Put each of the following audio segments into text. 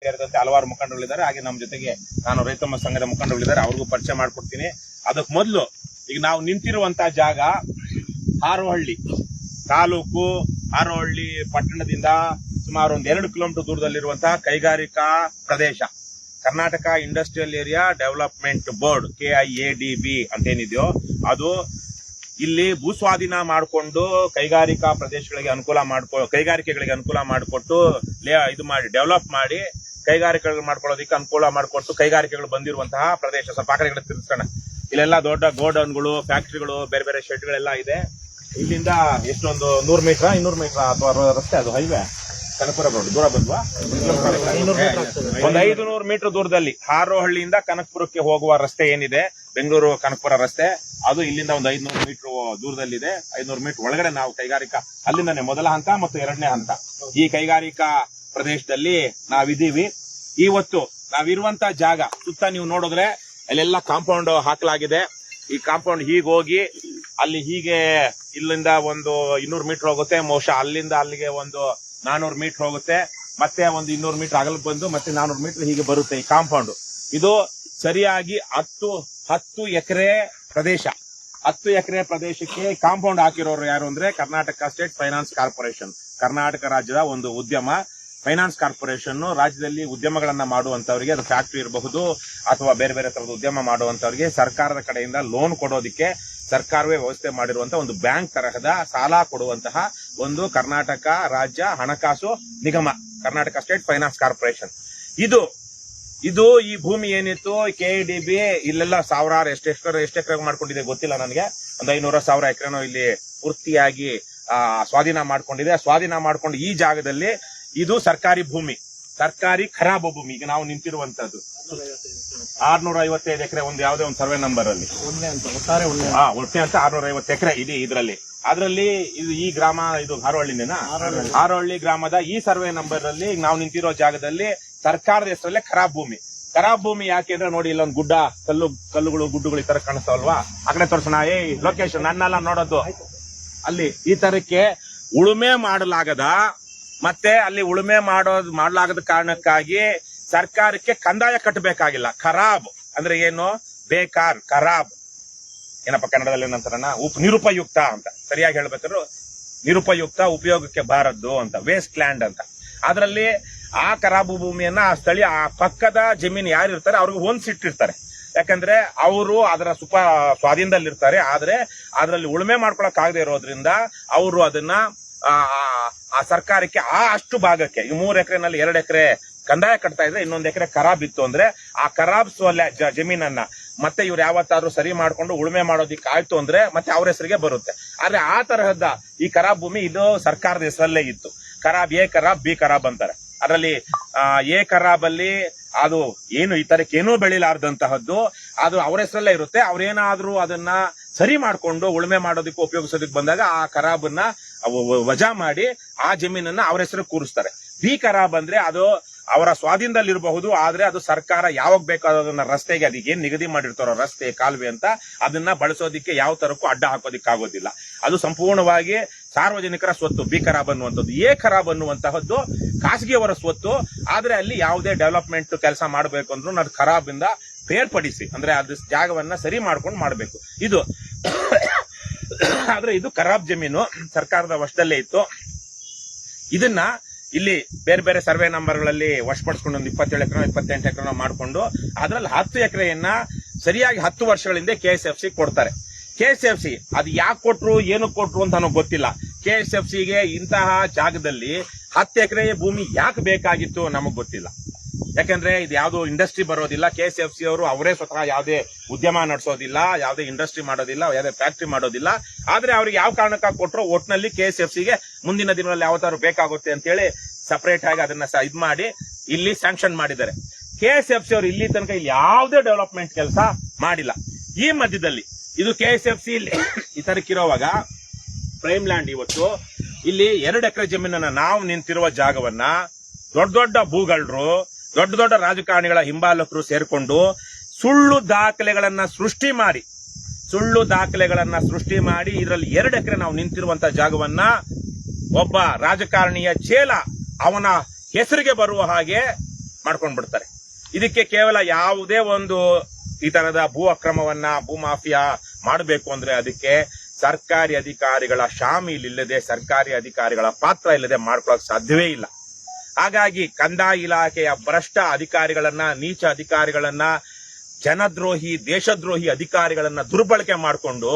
ಸೇರಿದಂತೆ ಹಲವಾರು ಮುಖಂಡರುಗಳಿದ್ದಾರೆ. ಹಾಗೆ ನಮ್ಮ ಜೊತೆಗೆ ನಾನು ರೈತ ಸಂಘದ ಮುಖಂಡರುಗಳಿದ್ದಾರೆ, ಅವ್ರಿಗೂ ಪರಿಚಯ ಮಾಡ್ಕೊಡ್ತೀನಿ. ಅದಕ್ಕೆ ಮೊದಲು ಈಗ ನಾವು ನಿಂತಿರುವಂತಹ ಜಾಗ ಹಾರೋಹಳ್ಳಿ ತಾಲೂಕು, ಹಾರೋಹಳ್ಳಿ ಪಟ್ಟಣದಿಂದ ಸುಮಾರು ಒಂದು 2 ಕಿಲೋಮೀಟರ್ ದೂರದಲ್ಲಿರುವಂತಹ ಕೈಗಾರಿಕಾ ಪ್ರದೇಶ, Karnataka industrial area development board KIADB ಅಂತೇನಿದೆಯೋ ಅದು ಇಲ್ಲಿ ಭೂಸ್ವಾಧೀನ ಮಾಡಿಕೊಂಡು ಕೈಗಾರಿಕಾ ಪ್ರದೇಶಗಳಿಗೆ ಕೈಗಾರಿಕೆಗಳಿಗೆ ಅನುಕೂಲ ಮಾಡಿಕೊಟ್ಟು ಇದು ಮಾಡಿ ಡೆವಲಪ್ ಮಾಡಿ ಕೈಗಾರಿಕೆಗಳು ಮಾಡ್ಕೊಳ್ಳೋದಕ್ಕೆ ಅನುಕೂಲ ಮಾಡಿಕೊಟ್ಟು ಕೈಗಾರಿಕೆಗಳು ಬಂದಿರುವಂತಹ ಪ್ರದೇಶ. ಸ್ವಲ್ಪ ಆ ಕಡೆಗಳ ತಿರ್ಸ್ಕೋಣ. ಇಲ್ಲೆಲ್ಲ ದೊಡ್ಡ ಗೋಡೌನ್ಗಳು, ಫ್ಯಾಕ್ಟರಿಗಳು, ಬೇರೆ ಬೇರೆ ಶೆಡ್ಗಳೆಲ್ಲ ಇದೆ. ಇಲ್ಲಿಂದ ಎಷ್ಟೊಂದು 100 ಮೀಟರ್ 200 ಮೀಟರ್ ಅಥವಾ ರಸ್ತೆ, ಅದು ಹೈವೇ ಕನಕಪುರ ರೋಡ್ ದೂರ ಬಂದ್ವಾ, ಒಂದು 500 ಮೀಟರ್ ದೂರದಲ್ಲಿ ಹಾರೋಹಳ್ಳಿಯಿಂದ ಕನಕಪುರಕ್ಕೆ ಹೋಗುವ ರಸ್ತೆ ಏನಿದೆ, ಬೆಂಗಳೂರು ಕನಕಪುರ ರಸ್ತೆ, ಅದು ಇಲ್ಲಿಂದ ಒಂದು 500 ಮೀಟರ್ ದೂರದಲ್ಲಿದೆ. 500 ಮೀಟರ್ ಒಳಗಡೆ ನಾವು ಕೈಗಾರಿಕಾ, ಅಲ್ಲಿಂದಾನೆ ಮೊದಲ ಹಂತ ಮತ್ತು 2ನೇ ಹಂತ. ಈ ಕೈಗಾರಿಕಾ ಪ್ರದೇಶದಲ್ಲಿ ನಾವಿದ್ದೀವಿ. ಇವತ್ತು ನಾವಿರುವಂತ ಜಾಗ ಸುತ್ತ ನೀವು ನೋಡಿದ್ರೆ ಅಲ್ಲೆಲ್ಲ ಕಾಂಪೌಂಡ್ ಹಾಕಲಾಗಿದೆ. ಈ ಕಾಂಪೌಂಡ್ ಹೀಗೋಗಿ ಅಲ್ಲಿ ಹೀಗೆ ಇಲ್ಲಿಂದ ಒಂದು 200 ಮೀಟರ್ ಹೋಗುತ್ತೆ, ಬಹುಶಃ ಅಲ್ಲಿಂದ ಅಲ್ಲಿಗೆ ಒಂದು 400 ಮೀಟರ್ ಹೋಗುತ್ತೆ, ಮತ್ತೆ ಒಂದು 200 ಮೀಟರ್ ಅಗಲಕ್ಕೆ ಬಂದು ಮತ್ತೆ 400 ಮೀಟರ್ ಹೀಗೆ ಬರುತ್ತೆ ಈ ಕಾಂಪೌಂಡ್. ಇದು ಸರಿಯಾಗಿ 10 ಎಕರೆ ಪ್ರದೇಶ. 10 ಎಕರೆ ಪ್ರದೇಶಕ್ಕೆ ಕಾಂಪೌಂಡ್ ಹಾಕಿರೋರು ಯಾರು ಅಂದ್ರೆ Karnataka state finance corporation, Karnataka ರಾಜ್ಯದ ಒಂದು ಉದ್ಯಮ ಫೈನಾನ್ಸ್ ಕಾರ್ಪೊರೇಷನ್. ರಾಜ್ಯದಲ್ಲಿ ಉದ್ಯಮಗಳನ್ನ ಮಾಡುವಂತವರಿಗೆ, ಅದು ಫ್ಯಾಕ್ಟರಿ ಇರಬಹುದು ಅಥವಾ ಬೇರೆ ಬೇರೆ ತರದ ಉದ್ಯಮ ಮಾಡುವಂತವರಿಗೆ ಸರ್ಕಾರದ ಕಡೆಯಿಂದ ಲೋನ್ ಕೊಡೋದಕ್ಕೆ ಸರ್ಕಾರವೇ ವ್ಯವಸ್ಥೆ ಮಾಡಿರುವಂತಹ ಒಂದು ಬ್ಯಾಂಕ್ ತರಹದ ಸಾಲ ಕೊಡುವಂತಹ ಒಂದು ಕರ್ನಾಟಕ ರಾಜ್ಯ ಹಣಕಾಸು ನಿಗಮ, ಕರ್ನಾಟಕ ಸ್ಟೇಟ್ ಫೈನಾನ್ಸ್ ಕಾರ್ಪೊರೇಷನ್. ಇದು ಈ ಭೂಮಿ ಏನಿತ್ತು KIADB ಇಲ್ಲೆಲ್ಲ ಸಾವಿರಾರು ಎಷ್ಟು ಎಕರೆ ಮಾಡ್ಕೊಂಡಿದೆ ಗೊತ್ತಿಲ್ಲ ನನಗೆ, ಒಂದು 500,000 ಎಕರೆನೋ ಇಲ್ಲಿ ಪೂರ್ತಿಯಾಗಿ ಸ್ವಾಧೀನ ಮಾಡ್ಕೊಂಡಿದೆ. ಸ್ವಾಧೀನ ಮಾಡ್ಕೊಂಡು ಈ ಜಾಗದಲ್ಲಿ ಇದು ಸರ್ಕಾರಿ ಭೂಮಿ, ಸರ್ಕಾರಿ ಖರಾಬ್ ಭೂಮಿ. ಈಗ ನಾವು ನಿಂತಿರುವಂತದ್ದು 655 ಎಕರೆ, ಒಂದು ಯಾವುದೇ ಒಂದು ಸರ್ವೆ ನಂಬರ್ ಅಲ್ಲಿ ಒಟ್ಟೆ ಅಂತ 650 ಎಕರೆ ಇದೆ ಇದರಲ್ಲಿ. ಅದರಲ್ಲಿ ಇದು ಈ ಗ್ರಾಮ, ಇದು ಹಾರೋಹಳ್ಳಿನೇನಾ, ಹಾರೋಹಳ್ಳಿ ಗ್ರಾಮದ ಈ ಸರ್ವೆ ನಂಬರ್ ಅಲ್ಲಿ ನಾವು ನಿಂತಿರೋ ಜಾಗದಲ್ಲಿ ಸರ್ಕಾರದ ಹೆಸರಲ್ಲೇ ಖರಾಬ್ ಭೂಮಿ. ಖರಾಬ್ ಭೂಮಿ ಯಾಕೆ ಅಂದ್ರೆ ನೋಡಿ, ಇಲ್ಲೊಂದು ಗುಡ್ಡ, ಕಲ್ಲುಗಳು ಗುಡ್ಡುಗಳು ಈ ತರ ಕಾಣಿಸ್ತಾವಲ್ವಾ, ಆ ಕಡೆ ತೋರ್ಸೋಣ. ಲೊಕೇಶನ್ ನನ್ನೆಲ್ಲ ನೋಡೋದು ಅಲ್ಲಿ ಈ ತರಕ್ಕೆ ಉಳುಮೆ ಮಾಡಲಾಗದ, ಮತ್ತೆ ಅಲ್ಲಿ ಉಳುಮೆ ಮಾಡಲಾಗದ ಕಾರಣಕ್ಕಾಗಿ ಸರ್ಕಾರಕ್ಕೆ ಕಂದಾಯ ಕಟ್ಟಬೇಕಾಗಿಲ್ಲ. ಖರಾಬ್ ಅಂದ್ರೆ ಏನು, ಬೇಕಾರ್, ಖರಾಬ್ ಏನಪ್ಪ ಕನ್ನಡದಲ್ಲಿ ಏನಂತಾರಣ್ಣ, ನಿರುಪಯುಕ್ತ ಅಂತ ಸರಿಯಾಗಿ ಹೇಳ್ಬೇಕಾದ್ರು, ನಿರುಪಯುಕ್ತ, ಉಪಯೋಗಕ್ಕೆ ಬಾರದ್ದು ಅಂತ, ವೇಸ್ಟ್ ಲ್ಯಾಂಡ್ ಅಂತ. ಅದರಲ್ಲಿ ಆ ಖರಾಬು ಭೂಮಿಯನ್ನ ಆ ಸ್ಥಳೀಯ ಆ ಪಕ್ಕದ ಜಮೀನು ಯಾರು ಇರ್ತಾರೆ ಅವ್ರಿಗೆ ಹೊಂದಿಸಿಟ್ಟಿರ್ತಾರೆ. ಯಾಕಂದ್ರೆ ಅವರು ಅದರ ಸ್ವಾಧೀನದಲ್ಲಿರ್ತಾರೆ. ಆದ್ರೆ ಅದರಲ್ಲಿ ಉಳುಮೆ ಮಾಡ್ಕೊಳಕ್ ಆಗದೆ ಇರೋದ್ರಿಂದ ಅವರು ಅದನ್ನ ಆ ಸರ್ಕಾರಕ್ಕೆ ಅಷ್ಟು ಭಾಗಕ್ಕೆ, ಈ 3 ಎಕರೆನಲ್ಲಿ 2 ಎಕರೆ ಕಂದಾಯ ಕಟ್ತಾ ಇದ್ರೆ, 1 ಎಕರೆ ಖರಾಬ್ ಇತ್ತು ಅಂದ್ರೆ ಆ ಖರಾಬ್ ಜಮೀನನ್ನ ಮತ್ತೆ ಇವ್ರು ಯಾವತ್ತಾದ್ರೂ ಸರಿ ಮಾಡ್ಕೊಂಡು ಉಳುಮೆ ಮಾಡೋದಿಕ್ಕೆ ಆಯ್ತು ಅಂದ್ರೆ ಮತ್ತೆ ಅವ್ರ ಹೆಸರಿಗೆ ಬರುತ್ತೆ. ಆದ್ರೆ ಆ ತರಹದ ಈ ಖರಾಬ್ ಭೂಮಿ ಇದು ಸರ್ಕಾರದ ಹೆಸರಲ್ಲೇ ಇತ್ತು. ಖರಾಬ್, ಎ ಖರಾಬ್, ಬಿ ಖರಾಬ್ ಅಂತಾರೆ. ಅದರಲ್ಲಿ ಎ ಖರಾಬ್ ಅಲ್ಲಿ ಅದು ಏನು ಈ ತರಕ್ಕೆ ಏನೂ ಬೆಳಿಲಾರ್ದಂತಹದ್ದು, ಅದು ಅವ್ರ ಹೆಸರಲ್ಲೇ ಇರುತ್ತೆ. ಅವ್ರೇನಾದ್ರೂ ಅದನ್ನ ಸರಿ ಮಾಡ್ಕೊಂಡು ಉಳುಮೆ ಮಾಡೋದಕ್ಕೆ ಉಪಯೋಗಿಸೋದಕ್ಕೆ ಬಂದಾಗ ಆ ಖರಾಬನ್ನ ವಜಾ ಮಾಡಿ ಆ ಜಮೀನನ್ನ ಅವ್ರ ಹೆಸರು ಕೂರಿಸ್ತಾರೆ. ಬಿ ಖರಾಬ್ ಅಂದ್ರೆ ಅದು ಅವರ ಸ್ವಾಧೀನದಲ್ಲಿರಬಹುದು, ಆದ್ರೆ ಅದು ಸರ್ಕಾರ ಯಾವಾಗ ಬೇಕಾದನ್ನ ರಸ್ತೆಗೆ ಅದಕ್ಕೇನ್ ನಿಗದಿ ಮಾಡಿರ್ತಾರೋ ರಸ್ತೆ, ಕಾಲುವೆ ಅಂತ, ಅದನ್ನ ಬಳಸೋದಿಕ್ಕೆ ಯಾವ ತರಕ್ಕೂ ಅಡ್ಡ ಹಾಕೋದಿಕ್ಕೆ ಆಗೋದಿಲ್ಲ. ಅದು ಸಂಪೂರ್ಣವಾಗಿ ಸಾರ್ವಜನಿಕರ ಸ್ವತ್ತು ಬಿ ಖರಾಬ್ ಅನ್ನುವಂಥದ್ದು. ಎ ಖರಾಬ್ ಅನ್ನುವಂತಹದ್ದು ಖಾಸಗಿಯವರ ಸ್ವತ್ತು, ಆದ್ರೆ ಅಲ್ಲಿ ಯಾವುದೇ ಡೆವಲಪ್ಮೆಂಟ್ ಕೆಲಸ ಮಾಡಬೇಕು ಅಂದ್ರೂ ಅದು ಖರಾಬ್ ಇಂದ ಬೇರ್ಪಡಿಸಿ, ಅಂದ್ರೆ ಅದು ಜಾಗವನ್ನ ಸರಿ ಮಾಡ್ಕೊಂಡು ಮಾಡಬೇಕು. ಇದು ಆದ್ರೆ ಇದು ಖರಾಬ್ ಜಮೀನು ಸರ್ಕಾರದ ವಶದಲ್ಲೇ ಇತ್ತು. ಇದನ್ನ ಇಲ್ಲಿ ಬೇರೆ ಬೇರೆ ಸರ್ವೆ ನಂಬರ್ಗಳಲ್ಲಿ ವಶಪಡಿಸ್ಕೊಂಡು ಒಂದು 27 ಎಕರೆ 28 ಎಕರೆ ಮಾಡಿಕೊಂಡು ಅದ್ರಲ್ಲಿ 10 ಎಕರೆಯನ್ನ ಸರಿಯಾಗಿ 10 ವರ್ಷಗಳಿಂದ KSFC ಕೊಡ್ತಾರೆ. KSFC ಅದು ಯಾಕೆ ಕೊಟ್ರು, ಏನಕ್ಕೆ ಕೊಟ್ರು ಅಂತ ನನಗೆ ಗೊತ್ತಿಲ್ಲ. KSFCಗೆ ಇಂತಹ ಜಾಗದಲ್ಲಿ 10 ಎಕರೆ ಭೂಮಿ ಯಾಕೆ ಬೇಕಾಗಿತ್ತು ನಮಗ್ ಗೊತ್ತಿಲ್ಲ. ಯಾಕಂದ್ರೆ ಇದು ಯಾವ್ದು ಇಂಡಸ್ಟ್ರಿ ಬರೋದಿಲ್ಲ. KSFC ಅವರು ಅವರೇ ಸ್ವತಃ ಯಾವುದೇ ಉದ್ಯಮ ನಡೆಸೋದಿಲ್ಲ, ಯಾವುದೇ ಇಂಡಸ್ಟ್ರಿ ಮಾಡೋದಿಲ್ಲ, ಯಾವುದೇ ಫ್ಯಾಕ್ಟರಿ ಮಾಡೋದಿಲ್ಲ. ಆದ್ರೆ ಅವ್ರಿಗೆ ಯಾವ ಕಾರಣಕ್ಕಾಗಿ ಕೊಟ್ಟರು, ಒಟ್ನಲ್ಲಿ KSFCಗೆ ಮುಂದಿನ ದಿನಗಳಲ್ಲಿ ಯಾವತ್ತಾದ್ರು ಬೇಕಾಗುತ್ತೆ ಅಂತ ಹೇಳಿ ಸಪರೇಟ್ ಆಗಿ ಅದನ್ನ ಇದ್ ಮಾಡಿ ಇಲ್ಲಿ ಸ್ಯಾಂಕ್ಷನ್ ಮಾಡಿದ್ದಾರೆ. KSFC ಅವರು ಇಲ್ಲಿ ತನಕ ಇಲ್ಲಿ ಯಾವುದೇ ಡೆವಲಪ್ಮೆಂಟ್ ಕೆಲಸ ಮಾಡಿಲ್ಲ. ಈ ಮಧ್ಯದಲ್ಲಿ ಇದು KSFC ಈ ತರಕ್ಕಿರೋವಾಗ ಪ್ರೈಮ್ ಲ್ಯಾಂಡ್ ಇವತ್ತು ಇಲ್ಲಿ 2 ಎಕರೆ ಜಮೀನನ್ನ ನಾವು ನಿಂತಿರುವ ಜಾಗವನ್ನ ದೊಡ್ಡ ದೊಡ್ಡ ಭೂಗಳರು, ದೊಡ್ಡ ದೊಡ್ಡ ರಾಜಕಾರಣಿಗಳ ಹಿಂಬಾಲಕರು ಸೇರ್ಕೊಂಡು ಸುಳ್ಳು ದಾಖಲೆಗಳನ್ನ ಸೃಷ್ಟಿ ಮಾಡಿ ಇದರಲ್ಲಿ 2 ಎಕರೆ ನಾವು ನಿಂತಿರುವಂತ ಜಾಗವನ್ನ ಒಬ್ಬ ರಾಜಕಾರಣಿಯ ಚೇಲ ಅವನ ಹೆಸರಿಗೆ ಬರುವ ಹಾಗೆ ಮಾಡ್ಕೊಂಡ್ ಬಿಡ್ತಾರೆ. ಇದಕ್ಕೆ ಕೇವಲ ಯಾವುದೇ ಒಂದು ಈ ತರದ ಭೂ ಅಕ್ರಮವನ್ನ ಭೂ ಮಾಫಿಯಾ ಮಾಡಬೇಕು ಅಂದ್ರೆ ಅದಕ್ಕೆ ಸರ್ಕಾರಿ ಅಧಿಕಾರಿಗಳ ಶಾಮೀಲಿಲ್ಲದೆ, ಸರ್ಕಾರಿ ಅಧಿಕಾರಿಗಳ ಪಾತ್ರ ಇಲ್ಲದೆ ಮಾಡ್ಕೊಳಕ್ ಸಾಧ್ಯವೇ ಇಲ್ಲ. ಹಾಗಾಗಿ ಕಂದಾಯ ಇಲಾಖೆಯ ಭ್ರಷ್ಟ ಅಧಿಕಾರಿಗಳನ್ನ, ನೀಚ ಅಧಿಕಾರಿಗಳನ್ನ, ಜನದ್ರೋಹಿ ದೇಶದ್ರೋಹಿ ಅಧಿಕಾರಿಗಳನ್ನ ದುರ್ಬಳಕೆ ಮಾಡಿಕೊಂಡು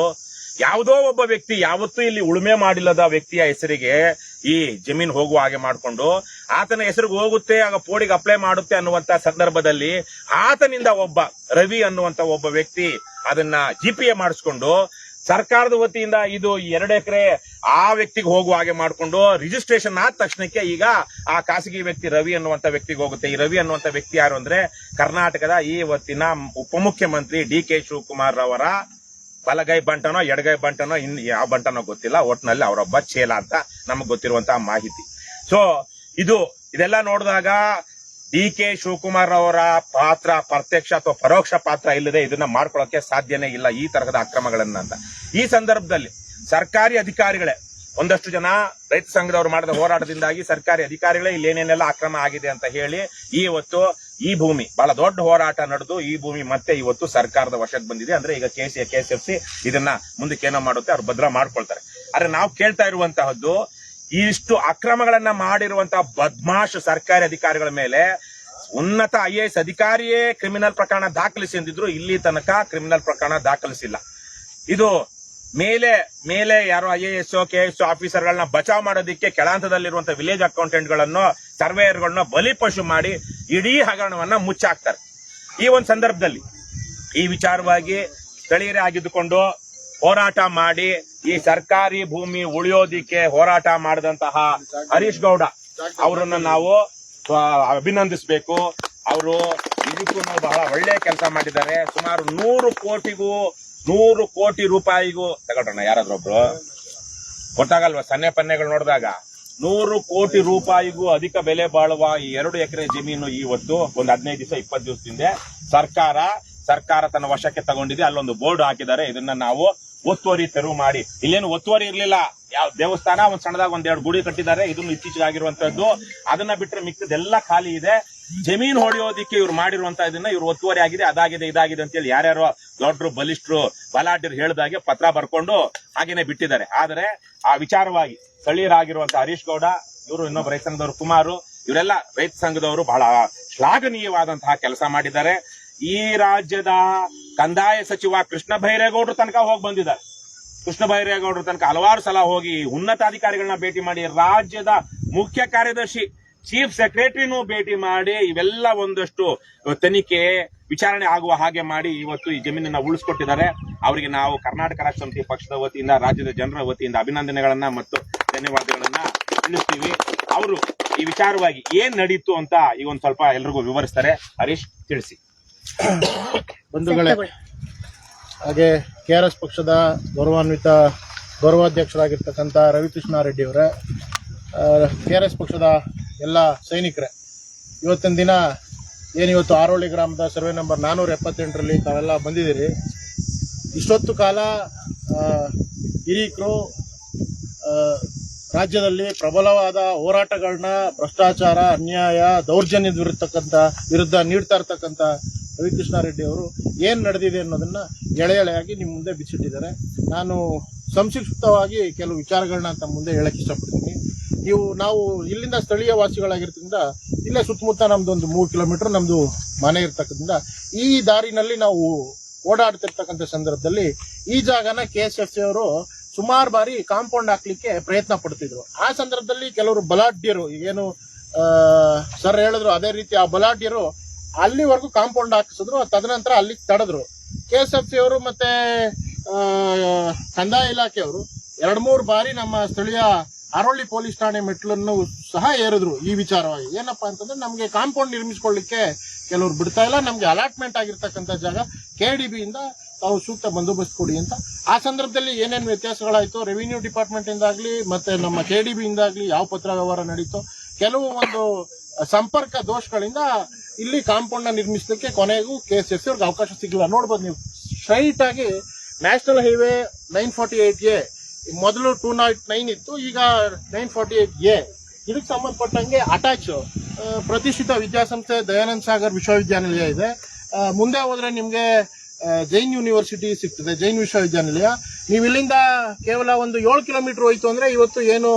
ಯಾವುದೋ ಒಬ್ಬ ವ್ಯಕ್ತಿ ಯಾವತ್ತೂ ಇಲ್ಲಿ ಉಳುಮೆ ಮಾಡಿಲ್ಲದ ವ್ಯಕ್ತಿಯ ಹೆಸರಿಗೆ ಈ ಜಮೀನು ಹೋಗುವ ಹಾಗೆ ಮಾಡಿಕೊಂಡು ಆತನ ಹೆಸರಿಗೆ ಹೋಗುತ್ತೆ, ಆಗ ಪೋಡಿಗೆ ಅಪ್ಲೈ ಮಾಡುತ್ತೆ ಅನ್ನುವಂತ ಸಂದರ್ಭದಲ್ಲಿ ಆತನಿಂದ ಒಬ್ಬ ರವಿ ಅನ್ನುವಂತ ಒಬ್ಬ ವ್ಯಕ್ತಿ ಅದನ್ನ GPA ಮಾಡಿಸ್ಕೊಂಡು ಸರ್ಕಾರದ ವತಿಯಿಂದ ಇದು 2 ಎಕರೆ ಆ ವ್ಯಕ್ತಿಗೆ ಹೋಗುವ ಹಾಗೆ ಮಾಡಿಕೊಂಡು ರಿಜಿಸ್ಟ್ರೇಷನ್ ಆದ ತಕ್ಷಣಕ್ಕೆ ಈಗ ಆ ಖಾಸಗಿ ವ್ಯಕ್ತಿ ರವಿ ಅನ್ನುವಂತ ವ್ಯಕ್ತಿಗೆ ಹೋಗುತ್ತೆ. ಈ ರವಿ ಅನ್ನುವಂತ ವ್ಯಕ್ತಿ ಯಾರು ಅಂದ್ರೆ ಕರ್ನಾಟಕದ ಈ ಹೊತ್ತಿನ ಉಪಮುಖ್ಯಮಂತ್ರಿ DK ಶಿವಕುಮಾರ್ ಅವರ ಬಲಗೈ ಬಂಟನೋ ಎಡಗೈ ಬಂಟನೋ ಇನ್ ಯಾವ ಬಂಟನೋ ಗೊತ್ತಿಲ್ಲ, ಒಟ್ಟಿನಲ್ಲಿ ಅವರೊಬ್ಬ ಚೇಲ ಅಂತ ನಮಗ್ ಗೊತ್ತಿರುವಂತಹ ಮಾಹಿತಿ. ಸೊ ಇದೆಲ್ಲ ನೋಡಿದಾಗ DK ಶಿವಕುಮಾರ್ ಅವರ ಪಾತ್ರ ಪ್ರತ್ಯಕ್ಷ ಅಥವಾ ಪರೋಕ್ಷ ಪಾತ್ರ ಇಲ್ಲದೆ ಇದನ್ನ ಮಾಡ್ಕೊಳ್ಳೋಕೆ ಸಾಧ್ಯನೇ ಇಲ್ಲ ಈ ತರಹದ ಅಕ್ರಮಗಳನ್ನ ಅಂತ. ಈ ಸಂದರ್ಭದಲ್ಲಿ ಸರ್ಕಾರಿ ಅಧಿಕಾರಿಗಳೇ ಒಂದಷ್ಟು ಜನ ರೈತ ಸಂಘದವರು ಮಾಡಿದ ಹೋರಾಟದಿಂದಾಗಿ ಸರ್ಕಾರಿ ಅಧಿಕಾರಿಗಳೇ ಇಲ್ಲಿ ಏನೇನೆಲ್ಲ ಅಕ್ರಮ ಆಗಿದೆ ಅಂತ ಹೇಳಿ ಇವತ್ತು ಈ ಭೂಮಿ ಬಹಳ ದೊಡ್ಡ ಹೋರಾಟ ನಡೆದು ಈ ಭೂಮಿ ಮತ್ತೆ ಇವತ್ತು ಸರ್ಕಾರದ ವಶಕ್ಕೆ ಬಂದಿದೆ. ಅಂದ್ರೆ ಈಗ KCFC ಇದನ್ನ ಮುಂದಕ್ಕೆ ಏನೋ ಮಾಡುತ್ತೆ, ಅವ್ರು ಭದ್ರ ಮಾಡ್ಕೊಳ್ತಾರೆ. ಆದ್ರೆ ನಾವು ಕೇಳ್ತಾ ಇರುವಂತಹದ್ದು, ಇಷ್ಟು ಅಕ್ರಮಗಳನ್ನ ಮಾಡಿರುವಂತಹ ಬದ್ಮಾಶ್ ಸರ್ಕಾರಿ ಅಧಿಕಾರಿಗಳ ಮೇಲೆ ಉನ್ನತ IAS ಅಧಿಕಾರಿಯೇ ಕ್ರಿಮಿನಲ್ ಪ್ರಕರಣ ದಾಖಲಿಸಿ ಅಂದಿದ್ರು, ಇಲ್ಲಿ ತನಕ ಕ್ರಿಮಿನಲ್ ಪ್ರಕರಣ ದಾಖಲಿಸಿಲ್ಲ. ಇದು ಮೇಲೆ ಯಾರೋ IAS KS ಆಫೀಸರ್ಗಳನ್ನ ಬಚಾವ್ ಮಾಡೋದಿಕ್ಕೆ ಕೆಳಹಂತದಲ್ಲಿರುವಂತಹ ವಿಲೇಜ್ ಅಕೌಂಟೆಂಟ್ಗಳನ್ನು, ಸರ್ವೇಯರ್ಗಳನ್ನ ಬಲಿಪಶು ಮಾಡಿ ಇಡೀ ಹಗರಣವನ್ನ ಮುಚ್ಚಾಕ್ತಾರೆ. ಈ ಒಂದು ಸಂದರ್ಭದಲ್ಲಿ ಈ ವಿಚಾರವಾಗಿ ಸ್ಥಳೀಯರೇ ಆಗಿದ್ದುಕೊಂಡು ಹೋರಾಟ ಮಾಡಿ ಈ ಸರ್ಕಾರಿ ಭೂಮಿ ಉಳಿಯೋದಿಕ್ಕೆ ಹೋರಾಟ ಮಾಡಿದಂತಹ ಹರೀಶ್ ಗೌಡ ಅವರನ್ನ ನಾವು ಅಭಿನಂದಿಸಬೇಕು. ಅವರು ಇದಕ್ಕೂ ಬಹಳ ಒಳ್ಳೆ ಕೆಲಸ ಮಾಡಿದ್ದಾರೆ. ಸುಮಾರು 100 ಕೋಟಿ ರೂಪಾಯಿಗೂ ತಗೊಳ್ರಣ್ಣ, ಯಾರಾದ್ರೂ ಒಬ್ರು ಗೊತ್ತಾಗಲ್ವಾ ಸನ್ನೆ ಪನ್ನೆಗಳು ನೋಡಿದಾಗ 100 ಕೋಟಿ ರೂಪಾಯಿಗೂ ಅಧಿಕ ಬೆಲೆ ಬಾಳುವ ಈ 2 ಎಕರೆ ಜಮೀನು ಇವತ್ತು ಒಂದು 15 ದಿವಸ 20 ದಿವಸದಿಂದ ಸರ್ಕಾರ ತನ್ನ ವಶಕ್ಕೆ ತಗೊಂಡಿದೆ. ಅಲ್ಲೊಂದು ಬೋರ್ಡ್ ಹಾಕಿದ್ದಾರೆ, ಇದನ್ನ ನಾವು ಒತ್ತುವರಿ ತೆರವು ಮಾಡಿ. ಇಲ್ಲೇನು ಒತ್ತುವರಿ ಇರ್ಲಿಲ್ಲ, ಯಾವ ದೇವಸ್ಥಾನ ಒಂದ್ ಸಣ್ಣದಾಗ 1-2 ಗುಡಿ ಕಟ್ಟಿದ್ದಾರೆ, ಇದನ್ನು ಇತ್ತೀಚೆಗೆ ಆಗಿರುವಂತದ್ದು. ಅದನ್ನ ಬಿಟ್ಟರೆ ಮಿಕ್ಕದೆಲ್ಲ ಖಾಲಿ ಇದೆ. ಜಮೀನ್ ಹೊಡೆಯೋದಿಕ್ಕೆ ಇವ್ರು ಮಾಡಿರುವಂತ ಇದನ್ನ ಇವ್ರು ಒತ್ತುವರಿ ಆಗಿದೆ, ಅದಾಗಿದೆ, ಇದಾಗಿದೆ ಅಂತ ಹೇಳಿ ಯಾರ್ಯಾರೋ ದೊಡ್ಡರು ಬಲಿಷ್ಠರು ಬಲಾಢ್ಯರು ಹೇಳಿದಾಗೆ ಪತ್ರ ಬರ್ಕೊಂಡು ಹಾಗೇನೆ ಬಿಟ್ಟಿದ್ದಾರೆ. ಆದರೆ ಆ ವಿಚಾರವಾಗಿ ಸ್ಥಳೀಯರಾಗಿರುವಂತಹ ಹರೀಶ್ ಗೌಡ, ಇವರು ಇನ್ನೊಬ್ಬ ರೈತ ಸಂಘದವರು ಕುಮಾರು, ಇವರೆಲ್ಲ ರೈತ ಸಂಘದವರು ಬಹಳ ಶ್ಲಾಘನೀಯವಾದಂತಹ ಕೆಲಸ ಮಾಡಿದ್ದಾರೆ. ಈ ರಾಜ್ಯದ ಕಂದಾಯ ಸಚಿವ ಕೃಷ್ಣ ಬೈರೇಗೌಡರು ತನಕ ಹೋಗಿ ಬಂದಿದ್ದಾರೆ. ಕೃಷ್ಣ ಬೈರೇಗೌಡರು ತನಕ ಹಲವಾರು ಸಲ ಹೋಗಿ ಉನ್ನತಾಧಿಕಾರಿಗಳನ್ನ ಭೇಟಿ ಮಾಡಿ, ರಾಜ್ಯದ ಮುಖ್ಯ ಕಾರ್ಯದರ್ಶಿ ಚೀಫ್ ಸೆಕ್ರೆಟರಿನೂ ಭೇಟಿ ಮಾಡಿ ಇವೆಲ್ಲ ಒಂದಷ್ಟು ತನಿಖೆ ವಿಚಾರಣೆ ಆಗುವ ಹಾಗೆ ಮಾಡಿ ಇವತ್ತು ಈ ಜಮೀನನ್ನ ಉಳಿಸ್ಕೊಟ್ಟಿದ್ದಾರೆ. ಅವರಿಗೆ ನಾವು ಕರ್ನಾಟಕ ರಾಷ್ಟ್ರ ಸಮಿತಿ ಪಕ್ಷದ ವತಿಯಿಂದ, ರಾಜ್ಯದ ಜನರ ವತಿಯಿಂದ ಅಭಿನಂದನೆಗಳನ್ನ ಮತ್ತು ಧನ್ಯವಾದಗಳನ್ನ ತಿಳಿಸ್ತೀವಿ. ಅವರು ಈ ವಿಚಾರವಾಗಿ ಏನ್ ನಡೀತು ಅಂತ ಈಗ ಒಂದ್ ಸ್ವಲ್ಪ ಎಲ್ರಿಗೂ ವಿವರಿಸ್ತಾರೆ. ಹರೀಶ್, ತಿಳಿಸಿ. ಬಂಧುಗಳೇ, ಹಾಗೆ KRS ಪಕ್ಷದ ಗೌರವಾಧ್ಯಕ್ಷರಾಗಿರ್ತಕ್ಕಂಥ ರವಿಕೃಷ್ಣ ರೆಡ್ಡಿ ಅವರೇ, KRS ಪಕ್ಷದ ಎಲ್ಲ ಸೈನಿಕರೇ, ಇವತ್ತಿನ ದಿನ ಏನಿವತ್ತು ಆರೋಳಿ ಗ್ರಾಮದ ಸರ್ವೆ ನಂಬರ್ 478ರಲ್ಲಿ ತಾವೆಲ್ಲ ಬಂದಿದ್ದೀರಿ. ಇಷ್ಟೊತ್ತು ಕಾಲ ಹಿರೀಕರು ರಾಜ್ಯದಲ್ಲಿ ಪ್ರಬಲವಾದ ಹೋರಾಟಗಳನ್ನ, ಭ್ರಷ್ಟಾಚಾರ, ಅನ್ಯಾಯ, ದೌರ್ಜನ್ಯದ ವಿರುದ್ಧ ನೀಡ್ತಾ ಇರ್ತಕ್ಕಂಥ ರವಿಕೃಷ್ಣ ರೆಡ್ಡಿ ಅವರು ಏನ್ ನಡೆದಿದೆ ಅನ್ನೋದನ್ನ ಎಳೆಯಾಗಿ ನಿಮ್ಮ ಮುಂದೆ ಬಿಚ್ಚಿಟ್ಟಿದ್ದಾರೆ. ನಾನು ಸಂಕ್ಷಿಪ್ತವಾಗಿ ಕೆಲವು ವಿಚಾರಗಳನ್ನ ತಮ್ಮ ಮುಂದೆ ಹೇಳಕ್ ಇಷ್ಟಪಡ್ತೀನಿ. ನಾವು ಇಲ್ಲಿಂದ ಸ್ಥಳೀಯ ವಾಸಿಗಳಾಗಿರೋದ್ರಿಂದ ಇಲ್ಲೇ ಸುತ್ತಮುತ್ತ ನಮ್ದೊಂದು 3 ಕಿಲೋಮೀಟರ್ ನಮ್ದು ಮನೆ ಇರ್ತಕ್ಕಂಥ ಈ ದಾರಿನಲ್ಲಿ ನಾವು ಓಡಾಡ್ತಿರ್ತಕ್ಕಂಥ ಸಂದರ್ಭದಲ್ಲಿ ಈ ಜಾಗನ KSFC ಅವರು ಸುಮಾರು ಬಾರಿ ಕಾಂಪೌಂಡ್ ಹಾಕ್ಲಿಕ್ಕೆ ಪ್ರಯತ್ನ ಪಡ್ತಿದ್ರು. ಆ ಸಂದರ್ಭದಲ್ಲಿ ಕೆಲವರು ಬಲಾಢ್ಯರು, ಏನು ಸರ್ ಹೇಳಿದ್ರು ಅದೇ ರೀತಿ ಆ ಬಲಾಢ್ಯರು ಅಲ್ಲಿವರೆಗೂ ಕಾಂಪೌಂಡ್ ಹಾಕಿಸಿದ್ರು. ತದನಂತರ ಅಲ್ಲಿ ತಡೆದ್ರು. KSFC ಅವರು ಮತ್ತೆ ಕಂದಾಯ ಇಲಾಖೆಯವರು 2-3 ಬಾರಿ ನಮ್ಮ ಸ್ಥಳೀಯ ಅರೋಳಿ ಪೊಲೀಸ್ ಠಾಣೆ ಮೆಟ್ಲನ್ನು ಸಹ ಏರಿದ್ರು. ಈ ವಿಚಾರವಾಗಿ ಏನಪ್ಪಾ ಅಂತಂದ್ರೆ, ನಮ್ಗೆ ಕಾಂಪೌಂಡ್ ನಿರ್ಮಿಸಿಕೊಳ್ಳಿಕ್ಕೆ ಕೆಲವರು ಬಿಡ್ತಾ ಇಲ್ಲ, ನಮ್ಗೆ ಅಲಾಟ್ಮೆಂಟ್ ಆಗಿರ್ತಕ್ಕಂಥ ಜಾಗ KDB ಇಂದ ತಾವು ಸೂಕ್ತ ಬಂದೋಬಸ್ತ್ ಕೊಡಿ ಅಂತ. ಆ ಸಂದರ್ಭದಲ್ಲಿ ಏನೇನು ವ್ಯತ್ಯಾಸಗಳಾಯ್ತು, ರೆವಿನ್ಯೂ ಡಿಪಾರ್ಟ್ಮೆಂಟ್ ಇಂದಾಗ್ಲಿ ಮತ್ತೆ ನಮ್ಮ KDB ಇಂದಾಗ್ಲಿ ಯಾವ ಪತ್ರ ವ್ಯವಹಾರ ನಡೀತು, ಕೆಲವು ಒಂದು ಸಂಪರ್ಕ ದೋಷಗಳಿಂದ ಇಲ್ಲಿ ಕಾಂಪೌಂಡ್ ನ ನಿರ್ಮಿಸಲಿಕ್ಕೆ ಕೊನೆಗೂ KSFC ಅವ್ರಿಗೆ ಅವಕಾಶ ಸಿಗಲಿಲ್ಲ. ನೋಡ್ಬೋದು ನೀವು, ಸ್ಟ್ರೈಟ್ ಆಗಿ ನ್ಯಾಷನಲ್ ಹೈವೇ 948A ಮೊದಲು 209 ಇತ್ತು, ಈಗ 948A ಇದಕ್ಕೆ ಸಂಬಂಧಪಟ್ಟಂಗೆ ಅಟ್ಯಾಚ್ ಪ್ರತಿಷ್ಠಿತ ವಿದ್ಯಾಸಂಸ್ಥೆ ದಯಾನಂದ ಸಾಗರ್ ವಿಶ್ವವಿದ್ಯಾನಿಲಯ ಇದೆ. ಮುಂದೆ ಹೋದ್ರೆ ನಿಮ್ಗೆ ಜೈನ್ ಯೂನಿವರ್ಸಿಟಿ ಸಿಗ್ತದೆ, ಜೈನ್ ವಿಶ್ವವಿದ್ಯಾನಿಲಯ. ನೀವು ಇಲ್ಲಿಂದ ಕೇವಲ ಒಂದು 7 ಕಿಲೋಮೀಟರ್ ಹೋಯ್ತು ಅಂದ್ರೆ ಇವತ್ತು ಏನು